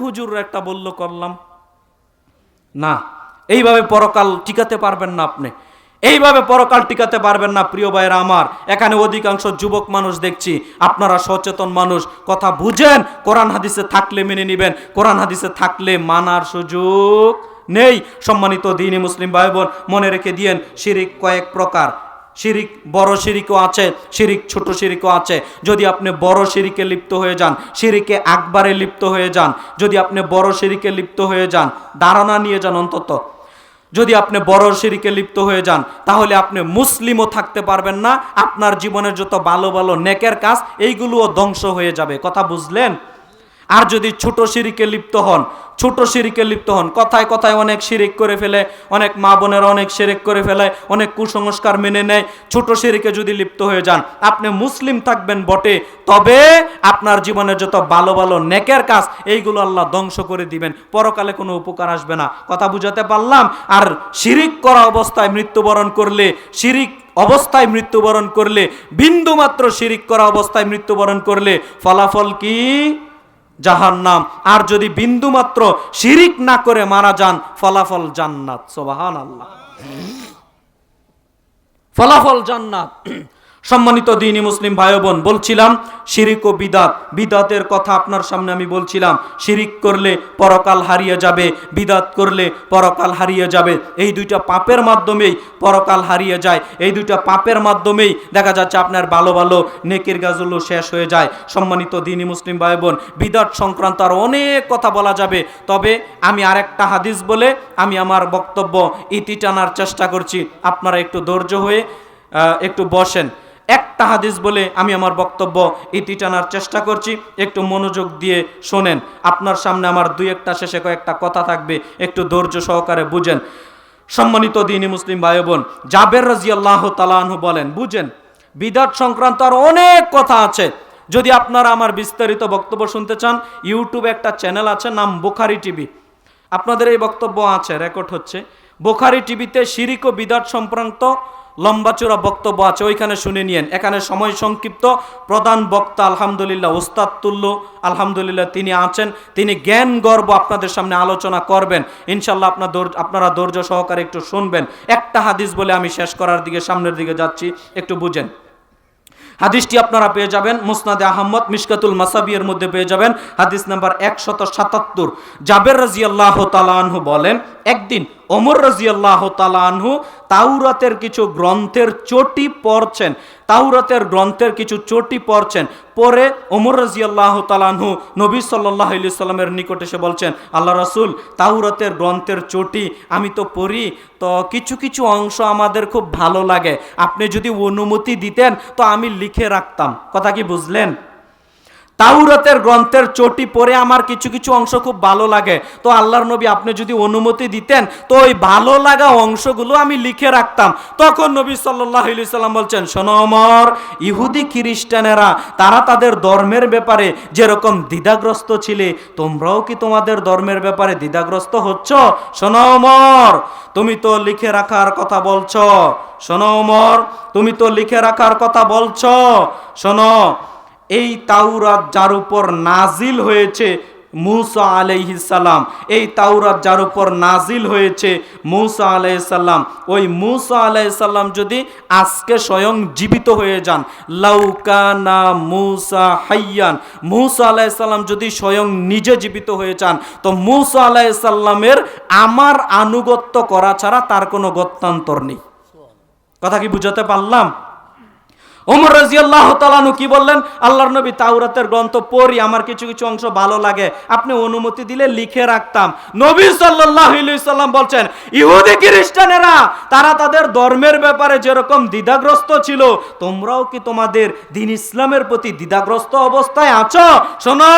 হুজুর একটা বলল করলাম না, এইভাবে পরকাল টিকাতে পারবেন না আপনি, এইভাবে পরকাল টিকাতে পারবেন না। প্রিয় ভাইরা আমার, এখানে অধিকাংশ যুবক মানুষ দেখছি, আপনারা সচেতন মানুষ, কথা বুঝেন, কোরআন হাদিসে থাকলে মেনে নেবেন, কোরআন হাদিসে থাকলে মানার সুযোগ নেই। সম্মানিত দ্বীনি মুসলিম ভাই বোন, মনে রেখে দিয়েন, শিরিক কয়েক প্রকার। শিরিক বড় শিরিকও আছে, শিরিক ছোট শিরিকও আছে। যদি আপনি বড় শিরিকে লিপ্ত হয়ে যান, শিরিকে আকবারে লিপ্ত হয়ে যান, যদি আপনি বড় শিরিকে লিপ্ত হয়ে যান, ধারণা নিয়ে যান অন্তত, যদি আপনি বড় শিরিকে লিপ্ত হয়ে যান, তাহলে আপনি মুসলিমও থাকতে পারবেন না, আপনার জীবনের যত ভালো ভালো নেকের কাজ এইগুলোও ধ্বংস হয়ে যাবে। কথা বুঝলেন? আর যদি ছোট শিরিকে লিপ্ত হন, কথায় কথায় অনেক শিরিক করে ফেলে, অনেক মা বোনেরা অনেক শিরিক করে ফেলে, অনেক কুসংস্কার মেনে নেয়, ছোট শিরিকে যদি লিপ্ত হয়ে যান, আপনি মুসলিম থাকবেন বটে, তবে আপনার জীবনের যত ভালো ভালো নেকের কাজ এইগুলো আল্লাহ ধ্বংস করে দিবেন, পরকালে কোনো উপকার আসবে না। কথা বুঝাতে পারলাম? আর শিরিক করা অবস্থায় মৃত্যুবরণ করলে, বিন্দুমাত্র শিরিক করা অবস্থায় মৃত্যুবরণ করলে ফলাফল কি? জাহান্নাম। আর যদি বিন্দুমাত্র শিরিক না করে মারা যান, ফলাফল জান্নাত। সুবহানাল্লাহ, ফলাফল জান্নাত। সম্মানিত দ্বীনি মুসলিম ভাই বোন, বলছিলাম শিরিক ও বিদাতের কথা আপনার সামনে আমি বলছিলাম। শিরিক করলে পরকাল হারিয়ে যাবে, বিদাত করলে পরকাল হারিয়ে যাবে। এই দুইটা পাপের মাধ্যমেই পরকাল হারিয়ে যায়, এই দুইটা পাপের মাধ্যমেই দেখা যাচ্ছে আপনার ভালো ভালো নেকির কাজগুলো শেষ হয়ে যায়। সম্মানিত দ্বীনি মুসলিম ভাই বোন, বিদাত সংক্রান্ত আর অনেক কথা বলা যাবে, তবে আমি আরেকটা হাদিস বলে আমি আমার বক্তব্য ইতি টানার চেষ্টা করছি। আপনারা একটু ধৈর্য হয়ে একটু বসেন। একটা হাদিস বলে আমি আমার বক্তব্য ইতি টানার চেষ্টা করছি, একটু মনোযোগ দিয়ে শোনেন। আপনার সামনে আমার দুই একটা শেষে কয়েকটা কথা থাকবে, একটু ধৈর্য সহকারে বুঝেন। সম্মানিত দ্বীনি মুসলিম ভাই বোন, জাবের রাদিয়াল্লাহু তাআলা আনহু বলেন, বুঝেন, বিদআত সংক্রান্ত আর অনেক কথা আছে। যদি আপনারা আমার বিস্তারিত বক্তব্য শুনতে চান, ইউটিউবে একটা চ্যানেল আছে, নাম বুখারী টিভি। আপনাদের এই বক্তব্য আছে, রেকর্ড হচ্ছে। বুখারী টিভিতে শিরিক ও বিদআত সংক্রান্ত লম্বা চূড়া বক্তব্য আছে, ওইখানে শুনে নিয়েন। এখানে সময় সংক্ষিপ্ত। প্রধান বক্তা আলহামদুলিল্লাহ ওস্তাদ তুল্য, আলহামদুলিল্লাহ তিনি আছেন, তিনি জ্ঞান গর্ব আপনাদের সামনে আলোচনা করবেন। ইনশাল্লাহ আপনারা ধৈর্য সহকারে একটু শুনবেন। একটা হাদিস বলে আমি শেষ করার দিকে, সামনের দিকে যাচ্ছি, একটু বুঝেন। হাদিসটি আপনারা পেয়ে যাবেন মুসনাদে আহমদ মিশকাতুল মাসাবিয়ের মধ্যে পেয়ে যাবেন, হাদিস নাম্বার 177। জাবের রাদিয়াল্লাহু তাআলা আনহু বলেন, একদিন ওমর রাদিয়াল্লাহু তাআলা আনহু তাওরাতের কিছু গ্রন্থের চটি পড়ছেন। পরে ওমর রাদিয়াল্লাহু তাআলা আনহু নবী সাল্লাল্লাহু আলাইহি সাল্লামের নিকট এসে বলছেন, আল্লাহ রাসূল, তাওরাতের গ্রন্থের চটি আমি তো পড়ি, তো কিছু কিছু অংশ আমাদের খুব ভালো লাগে, আপনি যদি অনুমতি দিতেন তো আমি লিখে রাখতাম। কথা কি বুঝলেন? তাওরাতের গ্রন্থের চটি পড়ে আমার কিছু কিছু অংশ খুব ভালো লাগে, তো আল্লাহর নবী আপনি যদি অনুমতি দিতেন তো ওই ভালো লাগা অংশগুলো আমি লিখে রাখতাম। তখন নবী সাল্লাল্লাহু আলাইহি সাল্লাম বলছেন, শোনো ওমর, ইহুদি খ্রিস্টানেরা তারা তাদের ধর্মের ব্যাপারে যেরকম দ্বিধাগ্রস্ত ছিলে, তোমরাও কি তোমাদের ধর্মের ব্যাপারে দ্বিধাগ্রস্ত হচ্ছ? শোনো ওমর, তুমি তো লিখে রাখার কথা বলছো। শোনো ওমর, তুমি তো লিখে রাখার কথা বলছো। শোনো, এই তাওরাত যার উপর নাজিল হয়েছে মূসা আলাইহিস সালাম, এই তাওরাত যার উপর নাজিল হয়েছে মূসা আলাইহিস সালাম, ওই মূসা আলাইহিস সালাম যদি আজকে স্বয়ং জীবিত হয়ে যান, লাউকানা মূসা হাইয়ান, মূসা আলাইহিস সালাম যদি স্বয়ং নিজে জীবিত হয়ে যান, তো মূসা আলাইহিস সালামের আমার আনুগত্য করা ছাড়া তার কোনো গত্যান্তর নেই। কথা কি বুঝাতে পারলাম? ওমর রাদিয়াল্লাহু তাআলা আনহু কি বললেন, আল্লাহর নবী তাওরাতের গ্রন্থ পড়ি, আমার কিছু কিছু অংশ ভালো লাগে, আপনি অনুমতি দিলে লিখে রাখতাম। নবী সাল্লাল্লাহু আলাইহি সাল্লাম বলছেন, ইহুদি খ্রিস্টানেরা তারা তাদের ধর্মের ব্যাপারে যেরকম দ্বিধাগ্রস্ত ছিল, তোমরাও কি তোমাদের দ্বীন ইসলামের প্রতি দ্বিধাগ্রস্ত অবস্থায় আছো? শোনো,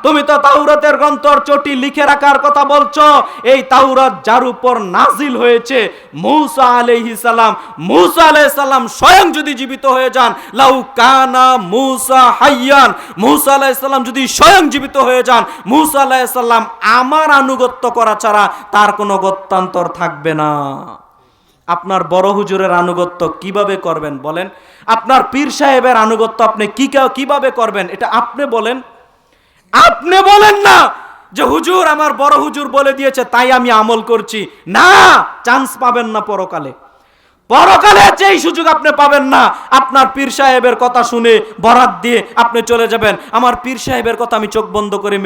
তুমি তো তাওরাতের গ্রন্থর চটি লিখে রাখার কথা বলছো, এই তাওরাত যার উপর নাজিল হয়েছে মূসা আলাইহিস সালাম, মূসা আলাইহিস সালাম স্বয়ং যদি জীবিত হয়ে যান, লাউকানা মূসা হাইয়ান, মূসা আলাইহিস সালাম যদি স্বয়ং জীবিত হয়ে যান, মূসা আলাইহিস সালাম আমার আনুগত্য করা ছাড়া তার কোনো গত্যান্তর থাকবে না। আপনার বড় হুজুরের আনুগত্য কিভাবে করবেন বলেন? আপনার পীর সাহেবের আনুগত্য আপনি কিভাবে করবেন? এটা আপনি বলেন। আপনি বলেন না যে হুজুর, আমার বড় হুজুর বলে দিয়েছে তাই আমি আমল করছি। না, চান্স পাবেন না পরকালে। পরকালে যেই সুযোগ আপনি পাবেন না, আপনার পীর সাহেবের কথা শুনে বরাত দিয়ে আপনি চলে যাবেন, আমার পীর সাহেবের কথা আমি চোখ বন্ধ করে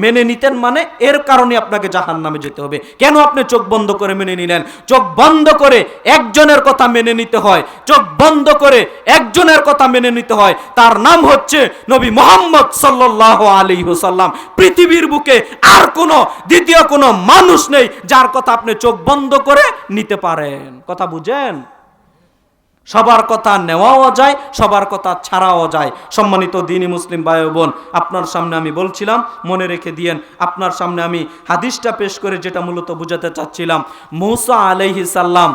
মেনে নিতেন মানে এর কারণে আপনাকে জাহান্নামে যেতে হবে। কেন আপনি চোখ বন্ধ করে মেনে নিলেন? চোখ বন্ধ করে একজনের কথা মেনে নিতে হয়, চোখ বন্ধ করে একজনের কথা মেনে নিতে হয়, তার নাম হচ্ছে নবী মুহাম্মদ সাল্লাল্লাহু আলাইহি ওয়াসাল্লাম। পৃথিবীর বুকে আর কোনো দ্বিতীয় কোনো মানুষ নেই যার কথা আপনি চোখ বন্ধ করে নিতে পারেন। কথা বুঝেন? সবার কথা নেওয়াও যায়, সবার কথা ছাড়াও যায়। সম্মানিত দ্বীনি মুসলিম ভাই ও বোন, আপনার সামনে আমি বলছিলাম, মনে রেখে দিয়েন, আপনার সামনে আমি হাদিসটা পেশ করে যেটা মূলত বুঝাতে চাচ্ছিলাম, মূসা আলাইহিস সালাম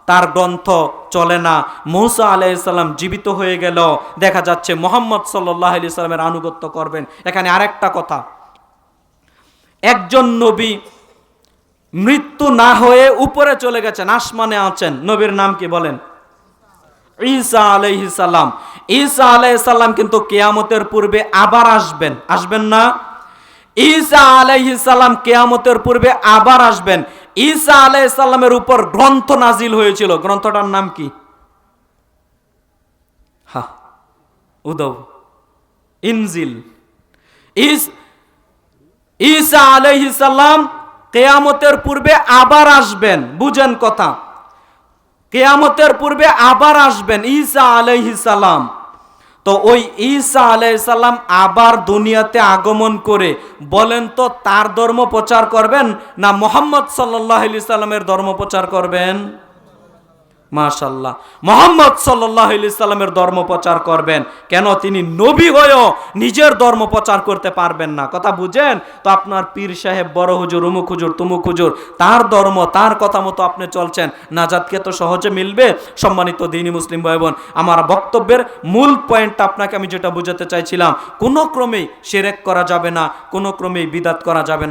তার গ্রন্থ চলে না। মূসা আলাইহিস সালাম জীবিত হয়ে গেল, দেখা যাচ্ছে মুহাম্মদ সাল্লাল্লাহু আলাইহি সাল্লামের আনুগত্য করবেন। এখানে আরেকটা কথা, একজন নবী মৃত্যু না হয়ে উপরে চলে গেছেন, আসমানে আছেন, নবীর নাম কি বলেন? ঈসা আলাইহিস সালাম। ঈসা আলাইহিস সালাম কিন্তু কিয়ামতের পূর্বে আবার আসবেন, আসবেন না? ঈসা আলাইহিস সালাম কিয়ামতের পূর্বে আবার আসবেন। ঈসা আলাইহিস সালামের উপর গ্রন্থ নাজিল হয়েছিল, গ্রন্থটার নাম কি? হ্যাঁ, উদব, ইনজিল। ঈসা আলাইহিস সালাম কিয়ামতের পূর্বে আবার আসবেন, বুঝেন কথা, কিয়ামতের পূর্বে আবার আসবেন ঈসা আলাইহিস সালাম। তো ওই ঈসা আলাইহিস সালাম আবার দুনিয়াতে আগমন করে বলেন তো তার ধর্ম প্রচার করবেন না মুহাম্মদ সাল্লাল্লাহু আলাইহি সাল্লামের ধর্ম প্রচার করবেন? মাশাআল্লাহ, মুহাম্মদ সাল্লাল্লাহু আলাইহি সাল্লামের ধর্ম প্রচার করবেন। কেন? তিনি নবী হয়েও নিজের ধর্ম প্রচার করতে পারবেন না। কথা বুঝেন? তো আপনার পীর সাহেব, বড় হুজুর, অমুক হুজুর, তমুক হুজুর, তার ধর্ম, তার কথা মতো আপনি চলছেন, নাজাতকে তো সহজে মিলবে? সম্মানিত দ্বীনি মুসলিম ভাই বোন, আমার বক্তব্যের মূল পয়েন্টটা আপনাকে আমি যেটা বোঝাতে চাইছিলাম, কোনো ক্রমেই শিরক করা যাবে না, কোনো ক্রমেই বিদআত করা যাবে না।